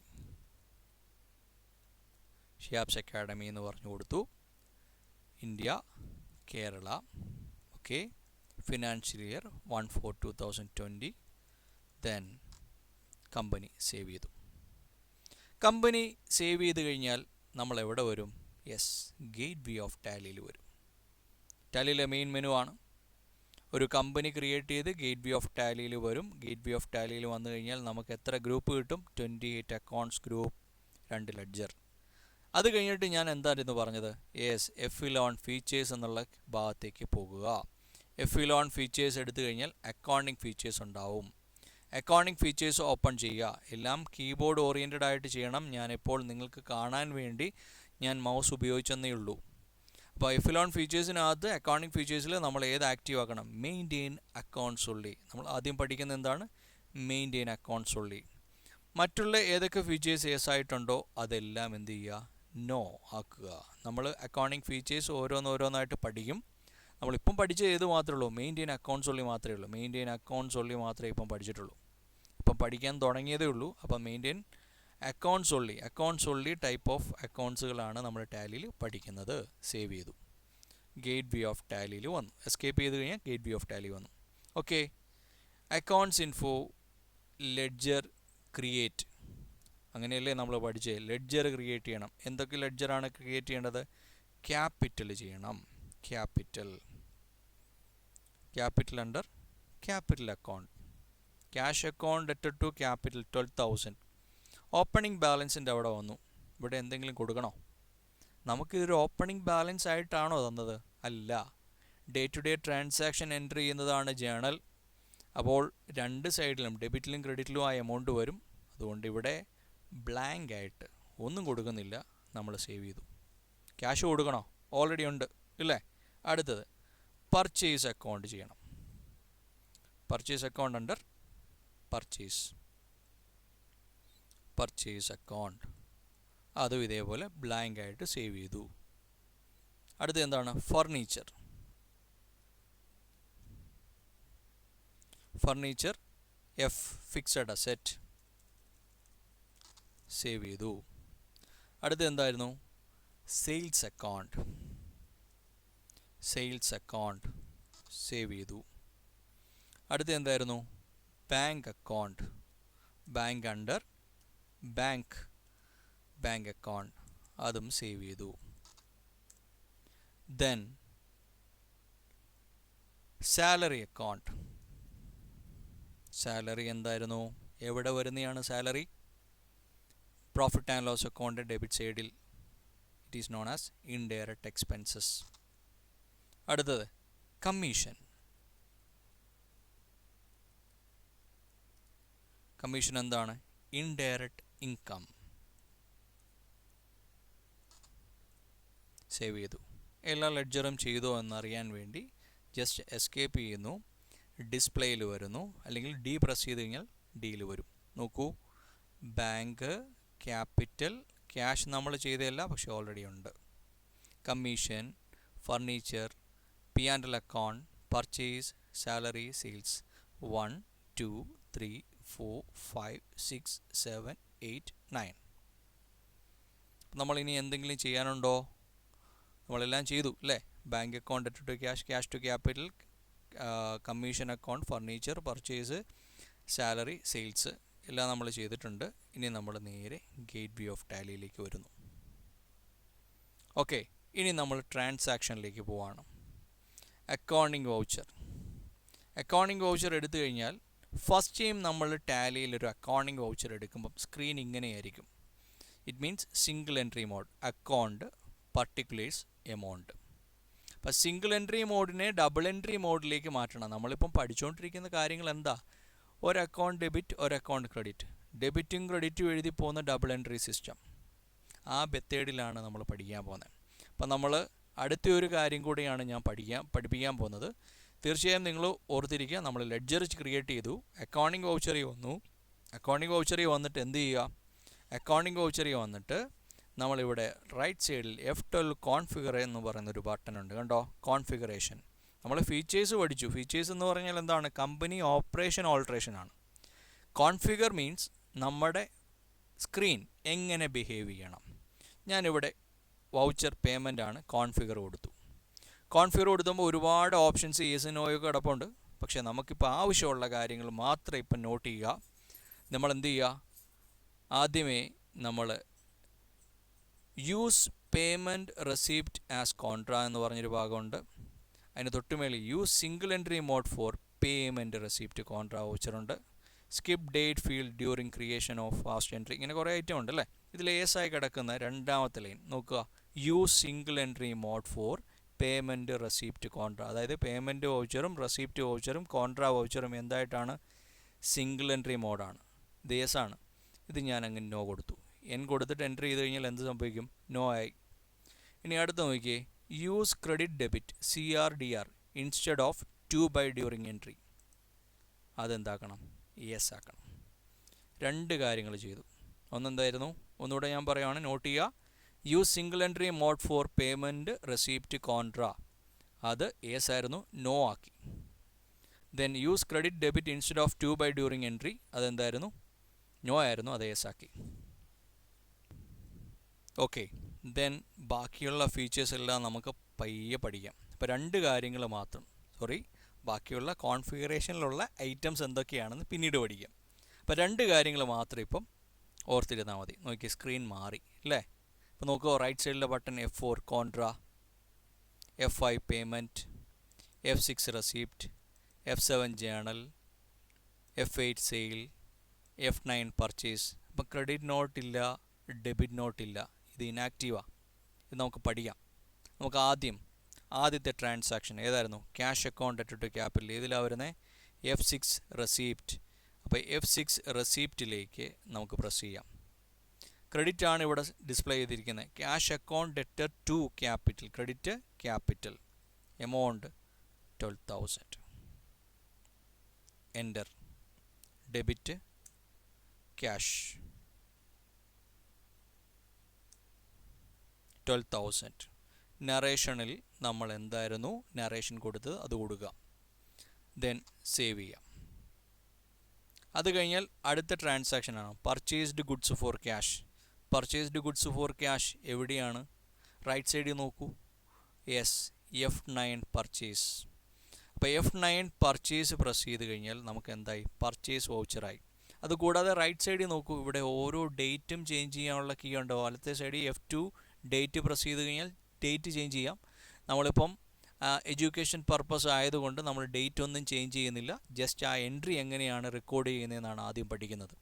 എന്ന് പറഞ്ഞു കൊടുത്തു. India, Kerala. Okay, financial year 1/4/2020. Then company save ചെയ്തു. കമ്പനി സേവ് ചെയ്ത് കഴിഞ്ഞാൽ നമ്മൾ എവിടെ വരും? യെസ്, ഗേറ്റ് വേ ഓഫ് ടാലിയിൽ വരും. ടാലിയിലെ മെയിൻ മെനു ആണ്. ഒരു കമ്പനി ക്രിയേറ്റ് ചെയ്ത് ഗേറ്റ് വേ ഓഫ് ടാലിയിൽ വരും. ഗേറ്റ് വേ ഓഫ് ടാലിയിൽ വന്നു കഴിഞ്ഞാൽ നമുക്ക് എത്ര ഗ്രൂപ്പ് കിട്ടും? 28 അക്കൗണ്ട്സ് ഗ്രൂപ്പ്, 2 ലെഡ്ജർ. അത് കഴിഞ്ഞിട്ട് ഞാൻ എന്തായിരുന്നു പറഞ്ഞത്? യെസ്, F11 ഫീച്ചേഴ്സ് എന്നുള്ള ഭാഗത്തേക്ക് പോകുക. F11 ഫീച്ചേഴ്സ് എടുത്തു കഴിഞ്ഞാൽ അക്കൗണ്ടിങ് ഫീച്ചേഴ്സ് ഉണ്ടാവും. അക്കൗണ്ടിങ് ഫീച്ചേഴ്സ് ഓപ്പൺ ചെയ്യുക. എല്ലാം കീബോർഡ് ഓറിയൻറ്റഡ് ആയിട്ട് ചെയ്യണം. ഞാനിപ്പോൾ നിങ്ങൾക്ക് കാണാൻ വേണ്ടി ഞാൻ മൗസ് ഉപയോഗിച്ചെന്നേ ഉള്ളൂ. അപ്പോൾ F11 ഫീച്ചേഴ്സിനകത്ത് അക്കൗണ്ടിങ് ഫീച്ചേഴ്സിൽ നമ്മൾ ഏത് ആക്റ്റീവ് ആക്കണം? മെയിൻറ്റെയിൻ അക്കൗണ്ട്സ് ഉള്ളി. നമ്മൾ ആദ്യം പഠിക്കുന്നത് എന്താണ്? മെയിൻറ്റെയിൻ അക്കൗണ്ട്സ് ഉള്ളി. മറ്റുള്ള ഏതൊക്കെ ഫീച്ചേഴ്സ് യെസ് ആയിട്ടുണ്ടോ അതെല്ലാം എന്ത് ചെയ്യുക? നോ ആക്കുക. നമ്മൾ അക്കൗണ്ടിങ് ഫീച്ചേഴ്സ് ഓരോന്നായിട്ട് പഠിക്കും. നമ്മളിപ്പം പഠിച്ച ഏത് മാത്രമേ ഉള്ളൂ? മെയിൻറ്റെയിൻ അക്കൗണ്ട്സ് ഉള്ളി മാത്രമേ ഉള്ളൂ. മെയിൻറ്റെയിൻ അക്കൗണ്ട്സ് ഉള്ളി മാത്രമേ ഇപ്പം പഠിച്ചിട്ടുള്ളൂ. ഇപ്പം പഠിക്കാൻ തുടങ്ങിയതേ ഉള്ളൂ. അപ്പം മെയിൻറ്റെയിൻ അക്കൗണ്ട്സ് ഉള്ളി ടൈപ്പ് ഓഫ് അക്കൗണ്ട്സുകളാണ് നമ്മൾ ടാലിയിൽ പഠിക്കുന്നത്. സേവ് ചെയ്തു. ഗേറ്റ് വേ ഓഫ് ടാലിയിൽ വന്നു. എസ്കേപ്പ് ചെയ്ത് കഴിഞ്ഞാൽ ഗേറ്റ് വേ ഓഫ് ടാലി വന്നു. Okay, accounts info, ledger create. അങ്ങനെയല്ലേ നമ്മൾ പഠിച്ചത്? ലെഡ്ജർ ക്രിയേറ്റ് ചെയ്യണം. എന്തൊക്കെ ലെഡ്ജറാണ് ക്രിയേറ്റ് ചെയ്യേണ്ടത്? ക്യാപിറ്റൽ ചെയ്യണം. Capital under capital account. Cash account debtor to capital 12,000. Opening ബാലൻസിൻ്റെ അവിടെ വന്നു. ഇവിടെ എന്തെങ്കിലും കൊടുക്കണോ? നമുക്കിതൊരു ഓപ്പണിംഗ് ബാലൻസ് ആയിട്ടാണോ തന്നത്? അല്ല. Day to day transaction entry ചെയ്യുന്നതാണ് ജേണൽ. അപ്പോൾ രണ്ട് സൈഡിലും ഡെബിറ്റിലും ക്രെഡിറ്റിലും ആ എമൗണ്ട് വരും. അതുകൊണ്ട് ഇവിടെ ബ്ലാങ്ക് ആയിട്ട് ഒന്നും കൊടുക്കുന്നില്ല. നമ്മൾ സേവ് ചെയ്തു. ക്യാഷ് കൊടുക്കണോ? ഓൾറെഡി ഉണ്ട് ഇല്ലേ? അടുത്തത് പർച്ചേസ് അക്കൗണ്ട് ചെയ്യണം. Purchase account under purchase account. അതും ഇതേപോലെ ബ്ലാങ്ക് ആയിട്ട് സേവ് ചെയ്തു. അടുത്തത് എന്താണ്? Furniture F fixed asset save ചെയ്തു. അടുത്തത് എന്തായിരുന്നു? സെയിൽസ് അക്കൗണ്ട് സേവ് ചെയ്തു. അടുത്തത് എന്തായിരുന്നു? Bank account. Bank under bank account, അതും സേവ് ചെയ്തു. Then salary account. സാലറി എന്തായിരുന്നു? എവിടെ വരുന്നതാണ് salary? Profit and loss account debit സൈഡിൽ. It is known as indirect expenses. അടുത്തത് കമ്മീഷൻ. കമ്മീഷൻ എന്താണ്? Indirect income. സേവ് ചെയ്തു. എല്ലാ ലെഡ്ജറും ചെയ്തോ എന്നറിയാൻ വേണ്ടി ജസ്റ്റ് എസ്കേപ്പ് ചെയ്യുന്നു. ഡിസ്പ്ലേയിൽ വരുന്നു, അല്ലെങ്കിൽ ഡി പ്രസ് ചെയ്ത് കഴിഞ്ഞാൽ ഡിയിൽ വരും. നോക്കൂ, ബാങ്ക്, ക്യാപിറ്റൽ, ക്യാഷ് നമ്മൾ ചെയ്തതല്ല, പക്ഷെ ഓൾറെഡി ഉണ്ട്. Commission, furniture, P&L account, purchase, salary, sales. 1 2 3 4 5 6 7 8 9. നമ്മളിനി എന്തെങ്കിലും ചെയ്യാനുണ്ടോ? നമ്മളെല്ലാം ചെയ്തു അല്ലേ? Bank account to cash, cash to capital, commission account, furniture, purchase, salary, sales എല്ലാം നമ്മൾ ചെയ്തിട്ടുണ്ട്. ഇനി നമ്മൾ നേരെ ഗേറ്റ് വേ ഓഫ് ടാലിയിലേക്ക് വരുന്നു. ഓക്കെ, ഇനി നമ്മൾ ട്രാൻസാക്ഷനിലേക്ക് പോവാണ്. അക്കൗണ്ടിങ് വൗച്ചർ എടുത്തു കഴിഞ്ഞാൽ ഫസ്റ്റ് ടൈം നമ്മൾ ടാലിയിൽ ഒരു അക്കൗണ്ടിങ് വൗച്ചർ എടുക്കുമ്പം സ്ക്രീൻ ഇങ്ങനെയായിരിക്കും. It means single entry mode, account, particulars, amount. അപ്പോൾ സിംഗിൾ എൻട്രി മോഡിനെ ഡബിൾ എൻട്രി മോഡിലേക്ക് മാറ്റണം. നമ്മളിപ്പം പഠിച്ചുകൊണ്ടിരിക്കുന്ന കാര്യങ്ങൾ എന്താ? ഒരു അക്കൗണ്ട് ഡെബിറ്റ്, ഒരു അക്കൗണ്ട് ക്രെഡിറ്റ്. ഡെബിറ്റും ക്രെഡിറ്റും എഴുതി പോകുന്ന ഡബിൾ എൻട്രി സിസ്റ്റം. ആ മെത്തേഡിലാണ് നമ്മൾ പഠിക്കാൻ പോകുന്നത്. അപ്പം നമ്മൾ അടുത്ത ഒരു കാര്യം കൂടിയാണ് ഞാൻ പഠിപ്പിക്കാൻ പോകുന്നത്. തീർച്ചയായും നിങ്ങൾ ഓർത്തിരിക്കുക, നമ്മൾ ലെഡ്ജർ ക്രിയേറ്റ് ചെയ്തു, അക്കൗണ്ടിങ് വൗച്ചറിൽ വന്നു. അക്കൗണ്ടിങ് വൗച്ചറിൽ വന്നിട്ട് എന്ത് ചെയ്യുക? അക്കൗണ്ടിങ് വൗച്ചറിൽ വന്നിട്ട് നമ്മളിവിടെ റൈറ്റ് സൈഡിൽ F12 കോൺഫിഗർ എന്ന് പറയുന്നൊരു ബട്ടൺ ഉണ്ട്, കണ്ടോ? കോൺഫിഗറേഷൻ. നമ്മൾ ഫീച്ചേഴ്സ് പഠിച്ചു. ഫീച്ചേഴ്സ് എന്ന് പറഞ്ഞാൽ എന്താണ്? കമ്പനി ഓപ്പറേഷൻ ഓൾട്രേഷൻ ആണ്. കോൺഫിഗർ മീൻസ് നമ്മുടെ സ്ക്രീൻ എങ്ങനെ ബിഹേവ് ചെയ്യണം. ഞാനിവിടെ വൗച്ചർ പേയ്മെൻ്റ് ആണ് കോൺഫിഗർ കൊടുത്തു. കോൺഫിഗർ കൊടുക്കുമ്പോൾ ഒരുപാട് ഓപ്ഷൻസ് യെസ് നോയൊക്കെ കിടപ്പുണ്ട്. പക്ഷേ നമുക്കിപ്പോൾ ആവശ്യമുള്ള കാര്യങ്ങൾ മാത്രം ഇപ്പം നോട്ട് ചെയ്യുക. നമ്മൾ എന്ത് ചെയ്യുക, ആദ്യമേ നമ്മൾ use payment receipt as contra എന്ന് പറഞ്ഞൊരു ഭാഗമുണ്ട്. അതിന് തൊട്ടുമേളിൽ use single entry mode for payment receipt contra വൗച്ചറുണ്ട്. Skip date field during creation of fast entry, ഇങ്ങനെ കുറേ ഐറ്റം ഉണ്ട് അല്ലേ. ഇതിൽ ഏസായി കിടക്കുന്ന രണ്ടാമത്തെ ലൈൻ നോക്കുക, use single entry mode for payment receipt contra. അതായത് പേയ്മെൻറ്റ് വൗച്ചറും റെസിപ്റ്റ് വൗച്ചറും കോൺട്രാ വൗച്ചറും എന്തായിട്ടാണ്, സിംഗിൾ എൻട്രി മോഡാണ്. ഇത് യെസാണ്. ഇത് ഞാൻ അങ്ങ് നോ കൊടുത്തു. എൻ കൊടുത്തിട്ട് എൻട്രി ചെയ്ത് കഴിഞ്ഞാൽ എന്ത് സംഭവിക്കും, നോ ആയി. ഇനി അടുത്ത് നോക്കിയേ, use credit debit CRDR instead of to by during entry. അതെന്താക്കണം, യെസ് ആക്കണം. രണ്ട് കാര്യങ്ങൾ ചെയ്തു. ഒന്നെന്തായിരുന്നു, ഒന്നുകൂടെ ഞാൻ പറയുകയാണ്, നോട്ട് ചെയ്യുക. Use single entry mode for payment receipt contra, അത് യെസ് ആയിരുന്നു, നോ ആക്കി. Then use credit debit instead of to by during entry, അതെന്തായിരുന്നു, നോ ആയിരുന്നു, അത് യെസ് ആക്കി. ഓക്കെ, ദെൻ ബാക്കിയുള്ള ഫീച്ചേഴ്സ് എല്ലാം നമുക്ക് പയ്യെ പഠിക്കാം. ഇപ്പോൾ രണ്ട് കാര്യങ്ങൾ മാത്രം, ബാക്കിയുള്ള കോൺഫിഗറേഷനിലുള്ള ഐറ്റംസ് എന്തൊക്കെയാണെന്ന് പിന്നീട് പഠിക്കാം. അപ്പോൾ രണ്ട് കാര്യങ്ങൾ മാത്രം ഇപ്പം ഓർത്തിരുന്നാൽ മതി. നോക്കി, സ്ക്രീൻ മാറി അല്ലേ. ഇപ്പോൾ നോക്കുക, റൈറ്റ് സൈഡിലെ button F4 contra, F5 payment, F6 receipt, F7 journal, F8 sale, F9 purchase. അപ്പോൾ ക്രെഡിറ്റ് നോട്ട് ഇല്ല, ഡെബിറ്റ് നോട്ട് ഇല്ല, ഇത് ഇനാക്റ്റീവാണ്. ഇത് നമുക്ക് പഠിക്കാം. നമുക്ക് ആദ്യത്തെ ട്രാൻസാക്ഷൻ ഏതായിരുന്നു, cash account at to capital. ഇതിലാണ് വരുന്നത് F6 റെസിപ്റ്റ്. അപ്പോൾ F6 റെസിപ്റ്റിലേക്ക് നമുക്ക് പ്രസ് ചെയ്യാം. ക്രെഡിറ്റ് ആണ് ഇവിടെ ഡിസ്പ്ലേ ചെയ്തിരിക്കുന്നത്. Cash account debtor to capital, credit capital, amount 12,000. Enter. Debit cash 12,000. നറേഷനിൽ നമ്മൾ എന്തായിരുന്നു നറേഷൻ കൊടുത്തത് അത് കൊടുക്കുക. ദെൻ സേവ് ചെയ്യാം. അത് കഴിഞ്ഞാൽ അടുത്ത ട്രാൻസാക്ഷനാണ് purchased goods for cash. Purchased goods for cash എവിടെയാണ്, റൈറ്റ് സൈഡിൽ നോക്കൂ. Yes, F9 purchase. അപ്പോൾ F9 പർച്ചേസ് പ്രസ് ചെയ്ത് കഴിഞ്ഞാൽ നമുക്ക് എന്തായി, പർച്ചേസ് വൗച്ചറായി. അതുകൂടാതെ റൈറ്റ് സൈഡിൽ നോക്കൂ, ഇവിടെ ഓരോ ഡേറ്റും ചേഞ്ച് ചെയ്യാനുള്ള കീ ഉണ്ടോ. വലത്തെ സൈഡിൽ F2 ഡേറ്റ് പ്രസ് ചെയ്ത് കഴിഞ്ഞാൽ ഡേറ്റ് ചേഞ്ച് ചെയ്യാം. നമ്മളിപ്പം എഡ്യൂക്കേഷൻ പർപ്പസ് ആയതുകൊണ്ട് നമ്മൾ ഡേറ്റ് ഒന്നും ചേഞ്ച് ചെയ്യുന്നില്ല. ജസ്റ്റ് ആ എൻട്രി എങ്ങനെയാണ് റെക്കോർഡ് ചെയ്യുന്നതെന്നാണ് ആദ്യം പഠിക്കുന്നത്.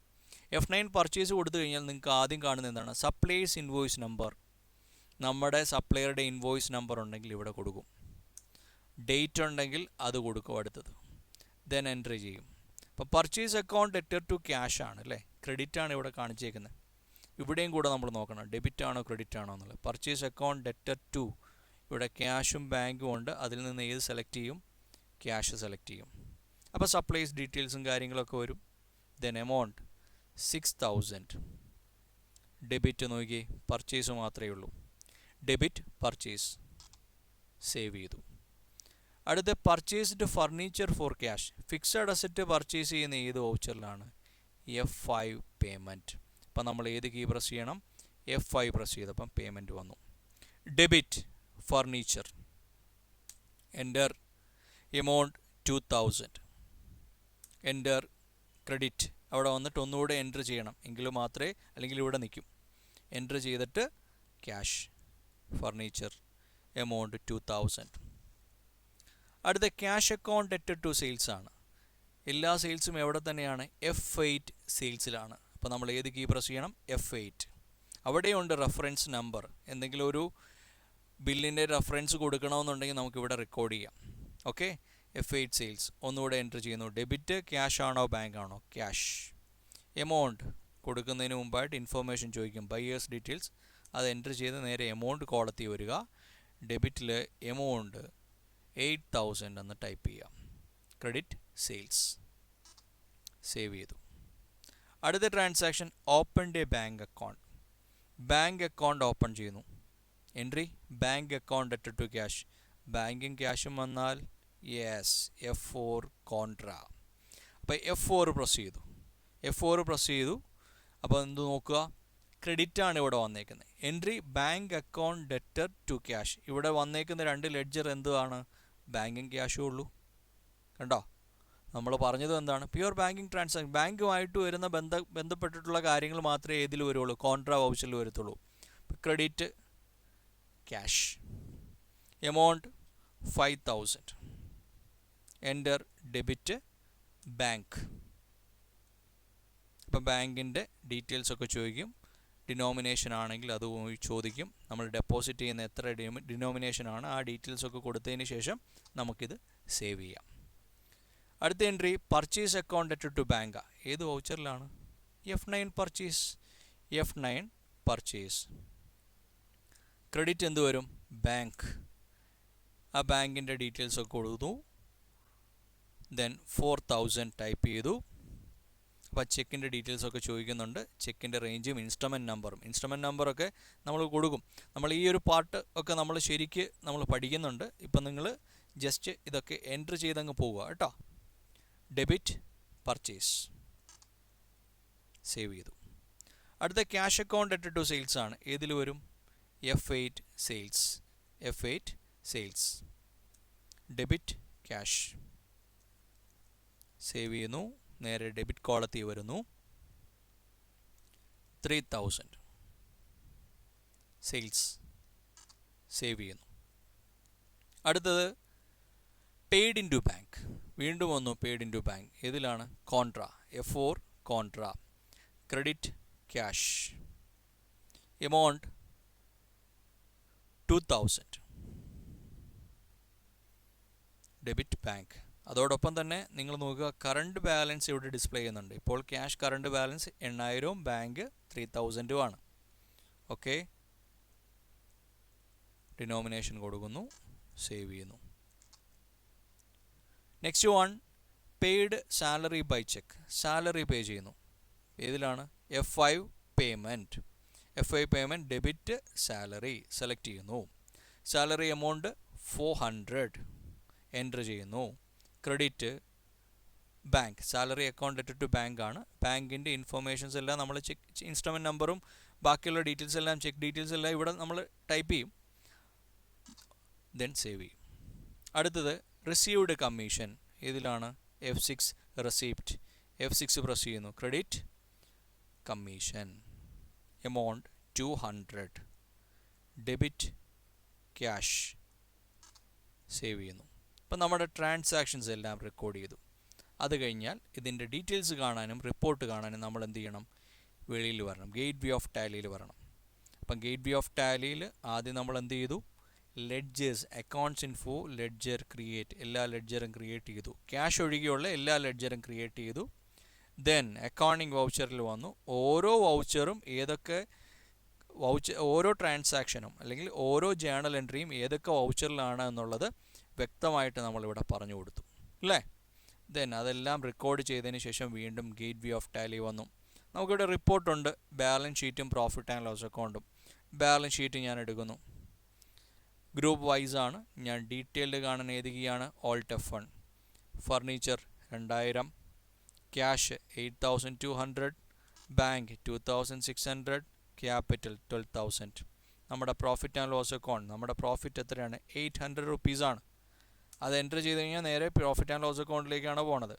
F9 പർച്ചേസ് കൊടുത്തു കഴിഞ്ഞാൽ നിങ്ങൾക്ക് ആദ്യം കാണുന്നത് എന്താണ്, സപ്ലൈസ് ഇൻവോയ്സ് നമ്പർ. നമ്മുടെ സപ്ലയറുടെ ഇൻവോയ്സ് നമ്പർ ഉണ്ടെങ്കിൽ ഇവിടെ കൊടുക്കും, ഡേറ്റ് ഉണ്ടെങ്കിൽ അത് കൊടുക്കും അടുത്തത്. ദെൻ എൻട്രി ചെയ്യും. അപ്പോൾ purchase account debtor to cash ആണ് അല്ലേ, ക്രെഡിറ്റ് ആണ് ഇവിടെ കാണിച്ചേക്കുന്നത്. ഇവിടെയും കൂടെ നമ്മൾ നോക്കണം, ഡെബിറ്റ് ആണോ ക്രെഡിറ്റ് ആണോ എന്നുള്ളത്. പർച്ചേസ് അക്കൗണ്ട് ഡെറ്റർ ടു, ഇവിടെ ക്യാഷും ബാങ്കും ഉണ്ട്. അതിൽ നിന്ന് ഏത് സെലക്ട് ചെയ്യും, ക്യാഷ് സെലക്ട് ചെയ്യും. അപ്പോൾ സപ്ലൈസ് ഡീറ്റെയിൽസും കാര്യങ്ങളൊക്കെ വരും. Then amount 6,000. ഡെബിറ്റ് നോക്കി, പർച്ചേസ് മാത്രമേ ഉള്ളൂ. ഡെബിറ്റ് പർച്ചേസ്, സേവ് ചെയ്തു. അടുത്ത purchased furniture for cash. Fixed asset purchase ചെയ്യുന്ന ഏത് വൗച്ചറിലാണ്, F5 പേയ്മെൻറ്റ്. അപ്പം നമ്മൾ ഏത് കീ പ്രസ് ചെയ്യണം, F5 പ്രസ് ചെയ്തപ്പം പേയ്മെൻറ്റ് വന്നു. Debit furniture, enter amount 2,000. Enter credit, അവിടെ വന്നിട്ട് ഒന്നുകൂടെ എൻ്റർ ചെയ്യണം, എങ്കിൽ മാത്രമേ, അല്ലെങ്കിൽ ഇവിടെ നിൽക്കും. എൻ്റർ ചെയ്തിട്ട് ക്യാഷ് ഫർണിച്ചർ എമൗണ്ട് 2,000. അടുത്ത cash account debtor to sales ആണ്. എല്ലാ സെയിൽസും എവിടെ തന്നെയാണ്, F8 സെയിൽസിലാണ്. അപ്പോൾ നമ്മൾ ഏത് കീ പ്രസ് ചെയ്യണം, F8. അവിടെയുണ്ട് റെഫറൻസ് നമ്പർ. എന്തെങ്കിലും ഒരു ബില്ലിൻ്റെ റെഫറൻസ് കൊടുക്കണമെന്നുണ്ടെങ്കിൽ നമുക്കിവിടെ റെക്കോർഡ് ചെയ്യാം. Okay, F8 sales. ഒന്നുകൂടെ എൻ്റർ ചെയ്യുന്നു. ഡെബിറ്റ് ക്യാഷ് ആണോ ബാങ്ക് ആണോ, ക്യാഷ്. എമൗണ്ട് കൊടുക്കുന്നതിന് മുമ്പായിട്ട് ഇൻഫർമേഷൻ ചോദിക്കും, ബയേഴ്സ് ഡീറ്റെയിൽസ്. അത് എൻ്റർ ചെയ്ത് നേരെ എമൗണ്ട് കോളത്തിൽ വരിക. ഡെബിറ്റിൽ എമൗണ്ട് 8,000 എന്ന് ടൈപ്പ് ചെയ്യാം. ക്രെഡിറ്റ് സെയിൽസ്, സേവ് ചെയ്തു. അടുത്ത transaction open a bank account. Bank account open ചെയ്യുന്നു. Entry bank account debtor to cash. ബാങ്കും ക്യാഷും വന്നാൽ യെസ്, F4 കോൺട്രാ. അപ്പോൾ F4 പ്രസ് ചെയ്തു. F4 പ്രസ് ചെയ്തു. അപ്പോൾ എന്ത് നോക്കുക, ക്രെഡിറ്റ് ആണ് ഇവിടെ വന്നേക്കുന്നത്. Entry bank account debtor to cash. ഇവിടെ വന്നേക്കുന്ന രണ്ട് ലെഡ്ജർ എന്താണ്? ബാങ്കും ക്യാഷും ഉള്ളൂ. കണ്ടോ? നമ്മൾ പറഞ്ഞത് എന്താണ്? പ്യുവർ ബാങ്കിങ് ട്രാൻസാക്ഷൻ, ബാങ്കുമായിട്ട് വരുന്ന ബന്ധപ്പെട്ടിട്ടുള്ള കാര്യങ്ങൾ മാത്രമേ ഇതിൽ വരുള്ളൂ, കോൺട്രാ വൗച്ചറിൽ വരത്തുള്ളൂ. Credit cash, amount 5000, enter debit bank. ഇപ്പം ബാങ്കിൻ്റെ ഡീറ്റെയിൽസൊക്കെ ചോദിക്കും. ഡിനോമിനേഷൻ ആണെങ്കിൽ അത് ചോദിക്കും. നമ്മൾ ഡെപ്പോസിറ്റ് ചെയ്യുന്ന എത്ര ഡിനോമിനേഷനാണ്, ആ ഡീറ്റെയിൽസൊക്കെ കൊടുത്തതിന് ശേഷം നമുക്കിത് സേവ് ചെയ്യാം. അടുത്ത entry purchase account debtor to bank. ഏത് വൗച്ചറിലാണ്? F9 purchase. F9 purchase. Credit എന്ത് വരും? ബാങ്ക്. ആ ബാങ്കിൻ്റെ ഡീറ്റെയിൽസൊക്കെ കൊടുത്തു. ദെൻ 4000 ടൈപ്പ് ചെയ്തു. അപ്പോൾ ചെക്കിൻ്റെ ഡീറ്റെയിൽസൊക്കെ ചോദിക്കുന്നുണ്ട്. ചെക്കിൻ്റെ റേഞ്ചും ഇൻസ്ട്രുമെൻറ്റ് നമ്പറൊക്കെ നമ്മൾ കൊടുക്കും. നമ്മൾ ഈ ഒരു പാർട്ട് ഒക്കെ നമ്മൾ ശരിക്ക് നമ്മൾ പഠിക്കുന്നുണ്ട്. ഇപ്പം നിങ്ങൾ ജസ്റ്റ് ഇതൊക്കെ എൻട്രി ചെയ്തങ്ങ് പോവുക കേട്ടോ. ഡെബിറ്റ് പർച്ചേസ്, സേവ് ചെയ്തു. അടുത്ത cash account debtor to sales ആണ്. ഏതിൽ വരും? F8 sales. F8 sales. Debit cash, save ചെയ്യുന്നു. നേരെ ഡെബിറ്റ് കോളത്തിൽ വരുന്നു. 3000 സെയിൽസ്, സേവ് ചെയ്യുന്നു. അടുത്തത് പെയ്ഡ് ഇൻ ടു ബാങ്ക്. വീണ്ടും വന്നു പെയ്ഡ് ഇൻ ടു ബാങ്ക്. ഏതിലാണ്? Contra. F4 contra. Credit cash, amount 2000, debit bank. അതോടൊപ്പം തന്നെ നിങ്ങൾ നോക്കുക, കറണ്ട് ബാലൻസ് ഇവിടെ ഡിസ്പ്ലേ ചെയ്യുന്നുണ്ട്. ഇപ്പോൾ ക്യാഷ് കറണ്ട് ബാലൻസ് 8000, ബാങ്ക് 3000 ആണ്. ഓക്കെ, ഡിനോമിനേഷൻ കൊടുക്കുന്നു, സേവ് ചെയ്യുന്നു. Next one, paid salary by cheque. Salary pay ചെയ്യുന്നു. ഏതിലാണ്? F5 payment. F5 payment, debit salary select ചെയ്യുന്നു. സാലറി എമൗണ്ട് 400 എൻ്റർ ചെയ്യുന്നു. Credit bank. Salary account debtor to bank ആണ്. ബാങ്കിൻ്റെ informations എല്ലാം നമ്മൾ ചെക്ക്, ഇൻസ്ട്രുമെൻറ്റ് നമ്പറും ബാക്കിയുള്ള ഡീറ്റെയിൽസ് എല്ലാം, ചെക്ക് ഡീറ്റെയിൽസ് എല്ലാം ഇവിടെ നമ്മൾ ടൈപ്പ് ചെയ്യും. ദെൻ സേവ് ചെയ്യും. അടുത്തത് റിസീവ്ഡ് കമ്മീഷൻ. ഏതിലാണ്? F6 receipt. F6 പ്രസ് ചെയ്യുന്നു. Credit commission, amount 200, debit cash, save ചെയ്യുന്നു. ഇപ്പം നമ്മുടെ ട്രാൻസാക്ഷൻസ് എല്ലാം റെക്കോർഡ് ചെയ്തു. അത് കഴിഞ്ഞാൽ ഇതിൻ്റെ ഡീറ്റെയിൽസ് കാണാനും റിപ്പോർട്ട് കാണാനും നമ്മൾ എന്ത് ചെയ്യണം? വെളിയിൽ വരണം, ഗേറ്റ് വേ ഓഫ് ടാലിയിൽ വരണം. അപ്പം ഗേറ്റ് വേ ഓഫ് ടാലിയിൽ ആദ്യം നമ്മൾ എന്ത് ചെയ്തു? Ledgers, accounts info, ledger create, എല്ലാ ലെഡ്ജറും ക്രിയേറ്റ് ചെയ്തു. ക്യാഷ് ഒഴികെയുള്ള എല്ലാ ലെഡ്ജറും ക്രിയേറ്റ് ചെയ്തു. ദെൻ അക്കൗണ്ടിങ് വൗച്ചറിൽ വന്നു. ഓരോ വൗച്ചറും ഏതൊക്കെ ഓരോ ട്രാൻസാക്ഷനും അല്ലെങ്കിൽ ഓരോ ജേണൽ എൻട്രിയും ഏതൊക്കെ വൗച്ചറിലാണ് എന്നുള്ളത് വ്യക്തമായിട്ട് നമ്മളിവിടെ പറഞ്ഞു കൊടുത്തു അല്ലേ? ദെൻ അതെല്ലാം റെക്കോർഡ് ചെയ്തതിന് ശേഷം വീണ്ടും ഗേറ്റ് വേ ഓഫ് ടാലി വന്നു. നമുക്കിവിടെ റിപ്പോർട്ടുണ്ട്, ബാലൻസ് ഷീറ്റും പ്രോഫിറ്റ് ആൻഡ് ലോസ് അക്കൗണ്ടും. ബാലൻസ് ഷീറ്റ് ഞാൻ എടുക്കുന്നു. ഗ്രൂപ്പ് വൈസ് ആണ്. ഞാൻ ഡീറ്റെയിൽഡ് കാണാൻ ഏതുകയാണ്? Alt F1. Furniture 2000, cash 8200, bank 2600, capital 12000. നമ്മുടെ പ്രോഫിറ്റ് ആൻഡ് ലോസ് അക്കൗണ്ട്, നമ്മുടെ പ്രോഫിറ്റ് എത്രയാണ്? 800 റുപ്പീസാണ്. അത് എൻ്റർ ചെയ്ത് കഴിഞ്ഞാൽ നേരെ പ്രോഫിറ്റ് ആൻഡ് ലോസ് അക്കൗണ്ടിലേക്കാണ് പോണത്.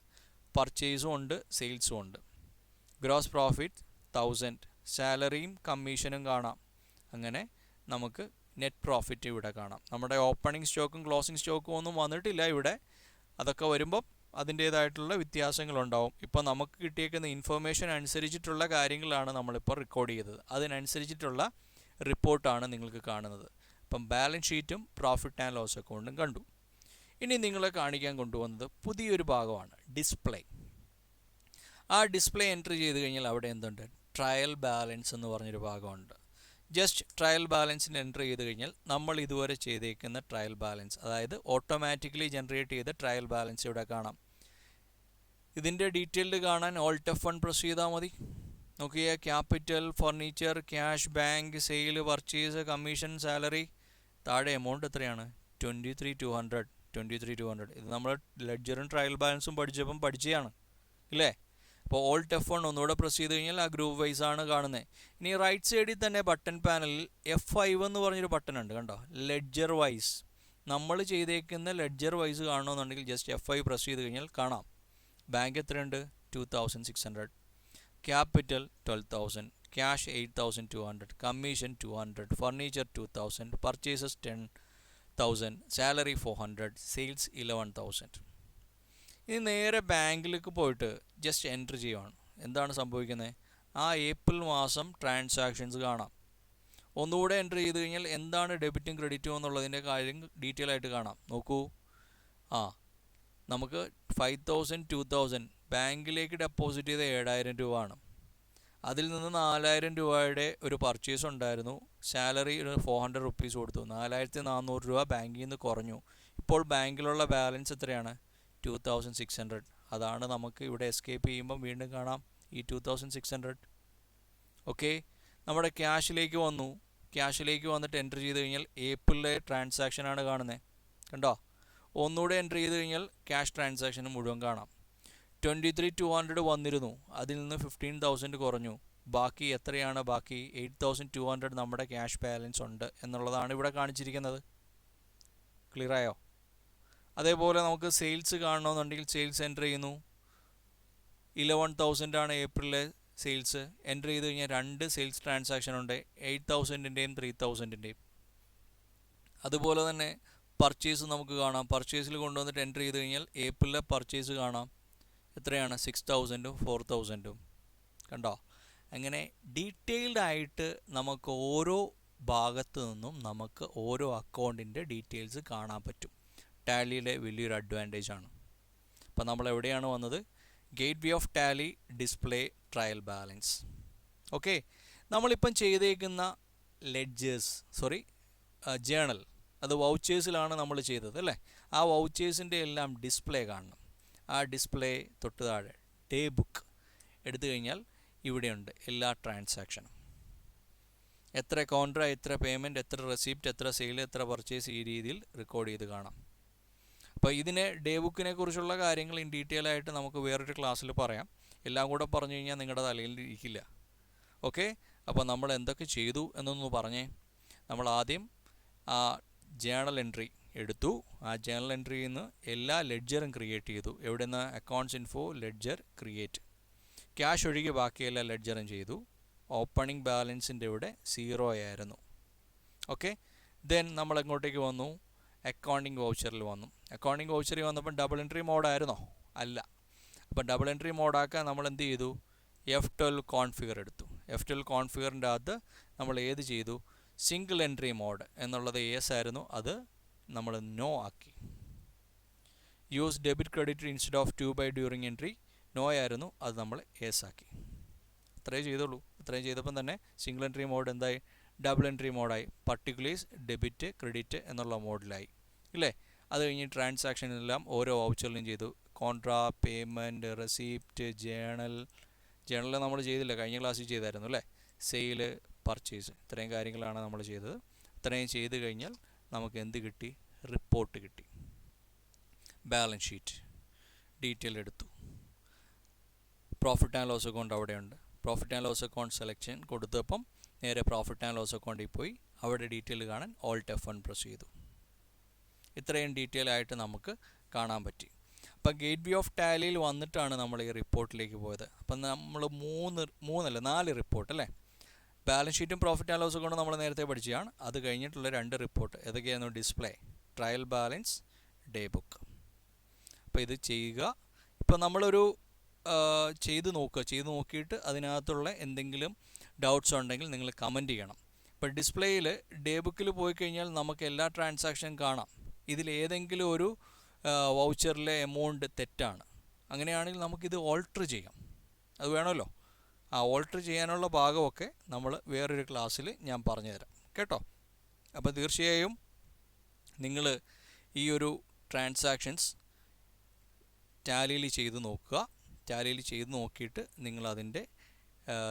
പർച്ചേസും ഉണ്ട്, സെയിൽസും ഉണ്ട്. ഗ്രോസ് പ്രോഫിറ്റ് 1000, സാലറിയും കമ്മീഷനും കാണാം. അങ്ങനെ നമുക്ക് നെറ്റ് പ്രോഫിറ്റ് ഇവിടെ കാണാം. നമ്മുടെ ഓപ്പണിംഗ് സ്റ്റോക്കും ക്ലോസിംഗ് സ്റ്റോക്കും ഒന്നും വന്നിട്ടില്ല ഇവിടെ. അതൊക്കെ വരുമ്പം അതിൻ്റേതായിട്ടുള്ള വ്യത്യാസങ്ങളുണ്ടാവും. ഇപ്പോൾ നമുക്ക് കിട്ടിയേക്കുന്ന ഇൻഫർമേഷൻ അനുസരിച്ചിട്ടുള്ള കാര്യങ്ങളാണ് നമ്മളിപ്പോൾ റെക്കോർഡ് ചെയ്തത്. അതിനനുസരിച്ചിട്ടുള്ള റിപ്പോർട്ടാണ് നിങ്ങൾക്ക് കാണുന്നത്. അപ്പം ബാലൻസ് ഷീറ്റും പ്രോഫിറ്റ് ആൻഡ് ലോസ് അക്കൗണ്ടും കണ്ടു. ഇനി നിങ്ങളെ കാണിക്കാൻ കൊണ്ടുവന്നത് പുതിയൊരു ഭാഗമാണ്, ഡിസ്പ്ലേ. ആ ഡിസ്പ്ലേ എൻട്രി ചെയ്ത് കഴിഞ്ഞാൽ അവിടെ എന്തുണ്ട്? ട്രയൽ ബാലൻസ് എന്ന് പറഞ്ഞൊരു ഭാഗമുണ്ട്. ജസ്റ്റ് ട്രയൽ ബാലൻസിന് എൻ്റർ ചെയ്ത് കഴിഞ്ഞാൽ നമ്മൾ ഇതുവരെ ചെയ്തേക്കുന്ന ട്രയൽ ബാലൻസ്, അതായത് ഓട്ടോമാറ്റിക്കലി ജനറേറ്റ് ചെയ്ത ട്രയൽ ബാലൻസ് ഇവിടെ കാണാം. ഇതിൻ്റെ ഡീറ്റെയിൽഡ് കാണാൻ Alt F1 പ്രസ് ചെയ്താൽ മതി. നോക്കിയേ, capital, furniture, cash, bank, sale, purchase, commission, salary. താഴെ എമൗണ്ട് എത്രയാണ്? 23,200. ഇത് നമ്മൾ ലെഡ്ജറും ട്രയൽ ബാലൻസും പഠിച്ചപ്പം പഠിച്ചതാണ് ഇല്ലേ? അപ്പോൾ ഓൾട്ട് F1 ഒന്നുകൂടെ പ്രസ് ചെയ്ത് കഴിഞ്ഞാൽ ആ ഗ്രൂപ്പ് വൈസ് ആണ് കാണുന്നത്. ഇനി റൈറ്റ് സൈഡിൽ തന്നെ ബട്ടൺ പാനലിൽ F5 എന്ന് പറഞ്ഞൊരു ബട്ടൺ ഉണ്ട്, കണ്ടോ? Ledger wise. നമ്മൾ ചെയ്തേക്കുന്ന ലെഡ്ജർ വൈസ് കാണണമെന്നുണ്ടെങ്കിൽ ജസ്റ്റ് F5 പ്രസ് ചെയ്ത് കഴിഞ്ഞാൽ കാണാം. ബാങ്ക് എത്രയുണ്ട്? 2600. Capital 12,000, cash 8,200, commission 200, furniture 2,000, purchases 10,000, salary 400, sales 11,000. ഇനി നേരെ ബാങ്കിലേക്ക് പോയിട്ട് ജസ്റ്റ് എൻറ്റർ ചെയ്യുവാണ്. എന്താണ് സംഭവിക്കുന്നത്? ആ ഏപ്രിൽ മാസം ട്രാൻസാക്ഷൻസ് കാണാം. ഒന്നുകൂടെ എൻറ്റർ ചെയ്ത് കഴിഞ്ഞാൽ എന്താണ് ഡെബിറ്റും ക്രെഡിറ്റും എന്നുള്ളതിൻ്റെ കാര്യം ഡീറ്റെയിൽ ആയിട്ട് കാണാം. നോക്കൂ, നമുക്ക് 5,000, 2,000 ബാങ്കിലേക്ക് ഡെപ്പോസിറ്റ് ചെയ്ത 7,000 രൂപ ആണ്. അതിൽ നിന്ന് 4,000 രൂപയുടെ ഒരു പർച്ചേസ് ഉണ്ടായിരുന്നു. സാലറി ഒരു 400 റുപ്പീസ് കൊടുത്തു. 4,400 രൂപ ബാങ്കിൽ നിന്ന് കുറഞ്ഞു. ഇപ്പോൾ ബാങ്കിലുള്ള ബാലൻസ് എത്രയാണ്? 2,600. അതാണ് നമുക്ക് ഇവിടെ എസ്കേപ്പ് ചെയ്യുമ്പം വീണ്ടും കാണാം ഈ 2,600. ഓക്കെ, നമ്മുടെ ക്യാഷിലേക്ക് വന്നു. ക്യാഷിലേക്ക് വന്നിട്ട് എൻറ്റർ ചെയ്ത് കഴിഞ്ഞാൽ ഏപ്രിലെ ട്രാൻസാക്ഷനാണ് കാണുന്നത്, കണ്ടോ? ഒന്നുകൂടെ എൻറ്റർ ചെയ്ത് കഴിഞ്ഞാൽ ക്യാഷ് ട്രാൻസാക്ഷൻ മുഴുവൻ കാണാം. 23,200 വന്നിരുന്നു, അതിൽ നിന്ന് 15,000 കുറഞ്ഞു. ബാക്കി എത്രയാണ്? ബാക്കി 8,200 നമ്മുടെ ക്യാഷ് ബാലൻസ് ഉണ്ട് എന്നുള്ളതാണ് ഇവിടെ കാണിച്ചിരിക്കുന്നത്. ക്ലിയർ ആയോ? അതേപോലെ നമുക്ക് സെയിൽസ് കാണണമെന്നുണ്ടെങ്കിൽ സെയിൽസ് എൻറ്റർ ചെയ്യുന്നു. 11,000 ആണ് ഏപ്രിലെ സെയിൽസ്. എൻറ്റർ ചെയ്ത് കഴിഞ്ഞാൽ 2 സെയിൽസ് ട്രാൻസാക്ഷൻ ഉണ്ട്, 8,000-ൻ്റെയും 3,000-ൻ്റെയും. അതുപോലെ തന്നെ പർച്ചേസ് നമുക്ക് കാണാം. പർച്ചേസിൽ കൊണ്ടുവന്നിട്ട് എൻറ്റർ ചെയ്ത് കഴിഞ്ഞാൽ ഏപ്രിലെ പർച്ചേസ് കാണാം. എത്രയാണ്? 6,000-ഉം 4,000-ഉം. കണ്ടോ? അങ്ങനെ ഡീറ്റെയിൽഡ് ആയിട്ട് നമുക്ക് ഓരോ ഭാഗത്തു നിന്നും നമുക്ക് ഓരോ അക്കൗണ്ടിൻ്റെ ഡീറ്റെയിൽസ് കാണാൻ പറ്റും. ടാലിയിലെ വലിയൊരു അഡ്വാൻറ്റേജ് ആണ്. അപ്പോൾ നമ്മൾ എവിടെയാണ് വന്നത്? Gate way of Tally display trial balance. Okay, നമ്മളിപ്പം ചെയ്തേക്കുന്ന ജേണൽ അത് വൗച്ചേഴ്സിലാണ് നമ്മൾ ചെയ്തത് അല്ലേ? ആ വൗച്ചേഴ്സിൻ്റെ എല്ലാം ഡിസ്പ്ലേ കാണണം. ആ ഡിസ്പ്ലേ തൊട്ട് താഴെ ഡേ ബുക്ക് എടുത്തു കഴിഞ്ഞാൽ ഇവിടെയുണ്ട് എല്ലാ ട്രാൻസാക്ഷനും. എത്ര കോൺട്രാ, എത്ര പേയ്മെൻറ്റ്, എത്ര റെസിപ്റ്റ്, എത്ര സെയിൽ, എത്ര പർച്ചേസ്, ഈ രീതിയിൽ റെക്കോർഡ് ചെയ്ത് കാണാം. അപ്പോൾ ഇതിനെ ഡേ ബുക്കിനെ കുറിച്ചുള്ള കാര്യങ്ങൾ ഇൻ ഡീറ്റെയിൽ ആയിട്ട് നമുക്ക് വേറൊരു ക്ലാസ്സിൽ പറയാം. എല്ലാം കൂടെ പറഞ്ഞു കഴിഞ്ഞാൽ നിങ്ങളുടെ തലയിൽ ഇരിക്കില്ല. ഓക്കെ, അപ്പോൾ നമ്മൾ എന്തൊക്കെ ചെയ്തു എന്നൊന്ന് പറഞ്ഞേ. നമ്മൾ ആദ്യം ആ ജേണൽ എൻട്രി എടുത്തു. ആ ജേണൽ എൻട്രിയിൽ നിന്ന് എല്ലാ ലെഡ്ജറും ക്രിയേറ്റ് ചെയ്തു. എവിടെ നിന്ന്? Accounts info ledger create. Cash ഒഴികെ ബാക്കി എല്ലാ ലെഡ്ജറും ചെയ്തു. ഓപ്പണിംഗ് ബാലൻസിൻ്റെ ഇവിടെ 0 ആയിരുന്നു. ഓക്കെ, ദെൻ നമ്മൾ എങ്ങോട്ടേക്ക് വന്നു? അക്കൗണ്ടിങ് വൗച്ചറിൽ വന്നു. അക്കൗണ്ടിങ് വൗച്ചറിൽ വന്നപ്പോൾ ഡബിൾ എൻട്രി മോഡായിരുന്നോ? അല്ല. അപ്പോൾ ഡബിൾ എൻട്രി മോഡാക്കാൻ നമ്മൾ എന്ത് ചെയ്തു? F12 കോൺഫിഗർ എടുത്തു. F12 കോൺഫിഗറിൻ്റെ അകത്ത് നമ്മൾ ഏത് ചെയ്തു? സിംഗിൾ എൻട്രി മോഡ് എന്നുള്ളത് യെസ് ആയിരുന്നു, അത് നമ്മൾ നോ ആക്കി. Use debit credit instead of 2 by during entry no ആയിരുന്നു, അത് നമ്മൾ യെസ് ആക്കി. അത്രയും ചെയ്തോളൂ. അത്രയും ചെയ്തപ്പം തന്നെ സിംഗിൾ എൻട്രി മോഡ് എന്തായി? ഡബിൾ എൻട്രി മോഡായി. പർട്ടിക്കുലേഴ്സ് ഡെബിറ്റ് ക്രെഡിറ്റ് എന്നുള്ള മോഡിലായി ഇല്ലേ? അത് കഴിഞ്ഞ് ട്രാൻസാക്ഷനെല്ലാം ഓരോ വൗച്ചറിലും ചെയ്തു. കോൺട്രാ, പേയ്മെൻറ്റ്, റെസിപ്റ്റ്, ജേണൽ നമ്മൾ ചെയ്തില്ല, കഴിഞ്ഞ ക്ലാസ്സിൽ ചെയ്തായിരുന്നു അല്ലേ? സെയില്, പർച്ചേസ്, ഇത്രയും കാര്യങ്ങളാണ് നമ്മൾ ചെയ്തത്. ഇത്രയും ചെയ്ത് കഴിഞ്ഞാൽ നമുക്ക് എന്ത് കിട്ടി? റിപ്പോർട്ട് കിട്ടി. ബാലൻസ് ഷീറ്റ് ഡീറ്റെയിൽ എടുത്തു. പ്രോഫിറ്റ് ആൻഡ് ലോസ് അക്കൗണ്ട് അവിടെയുണ്ട്. Profit and loss account selection കൊടുത്തപ്പം നേരെ പ്രോഫിറ്റ് ആൻഡ് ലോസ് അക്കൗണ്ടിൽ പോയി അവിടെ ഡീറ്റെയിൽ കാണാൻ ഓൾട്ട് F1 പ്രസ് ചെയ്തു. ഇത്രയും ഡീറ്റെയിൽ ആയിട്ട് നമുക്ക് കാണാൻ പറ്റി. അപ്പം ഗേറ്റ് വേ ഓഫ് ടാലിയിൽ വന്നിട്ടാണ് നമ്മൾ ഈ റിപ്പോർട്ടിലേക്ക് പോയത്. അപ്പം നമ്മൾ 4 റിപ്പോർട്ട് അല്ലേ? ബാലൻസ് ഷീറ്റും പ്രോഫിറ്റ് ആൻഡ് ലോസ് അക്കൗണ്ടും നമ്മൾ നേരത്തെ പഠിച്ചതാണ്. അത് കഴിഞ്ഞിട്ടുള്ള 2 റിപ്പോർട്ട് ഏതൊക്കെയായിരുന്നു? Display, trial balance, day book. അപ്പോൾ ഇത് ചെയ്യുക. ഇപ്പോൾ നമ്മളൊരു ചെയ്ത് നോക്കിയിട്ട് അതിനകത്തുള്ള എന്തെങ്കിലും ഡൗട്ട്സ് ഉണ്ടെങ്കിൽ നിങ്ങൾ കമൻറ്റ് ചെയ്യണം. ഇപ്പോൾ ഡിസ്പ്ലേയിൽ ഡേ ബുക്കിൽ പോയി കഴിഞ്ഞാൽ നമുക്ക് എല്ലാ ട്രാൻസാക്ഷനും കാണാം. ഇതിലേതെങ്കിലും ഒരു വൗച്ചറിലെ എമൗണ്ട് തെറ്റാണ്. അങ്ങനെയാണെങ്കിൽ നമുക്കിത് ഓൾട്ടർ ചെയ്യാം. അത് വേണമല്ലോ. ആ ഓൾട്ടർ ചെയ്യാനുള്ള ഭാഗമൊക്കെ നമ്മൾ വേറൊരു ക്ലാസ്സിൽ ഞാൻ പറഞ്ഞുതരാം കേട്ടോ. അപ്പോൾ തീർച്ചയായും നിങ്ങൾ ഈ ഒരു ട്രാൻസാക്ഷൻസ് ടാലിയിൽ ചെയ്ത് നോക്കുക. ടാലിയിൽ ചെയ്ത് നോക്കിയിട്ട് നിങ്ങളതിൻ്റെ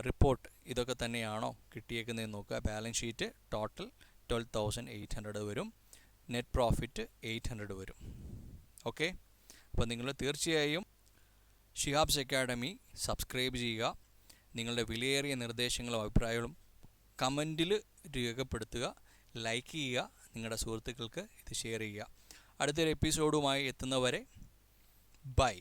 റിപ്പോർട്ട് ഇതൊക്കെ തന്നെയാണോ കിട്ടിയേക്കുന്നതെന്ന് നോക്കുക. ബാലൻസ് ഷീറ്റ് ടോട്ടൽ 12,800 വരും. നെറ്റ് പ്രോഫിറ്റ് 800 വരും. ഓക്കെ, അപ്പോൾ നിങ്ങൾ തീർച്ചയായും ഷിഹാബ്സ് അക്കാഡമി സബ്സ്ക്രൈബ് ചെയ്യുക. നിങ്ങളുടെ വിലയേറിയ നിർദ്ദേശങ്ങളും അഭിപ്രായങ്ങളും കമൻറ്റിൽ രേഖപ്പെടുത്തുക. ലൈക്ക് ചെയ്യുക. നിങ്ങളുടെ സുഹൃത്തുക്കൾക്ക് ഇത് ഷെയർ ചെയ്യുക. അടുത്തൊരു എപ്പിസോഡുമായി എത്തുന്നവരെ ബൈ.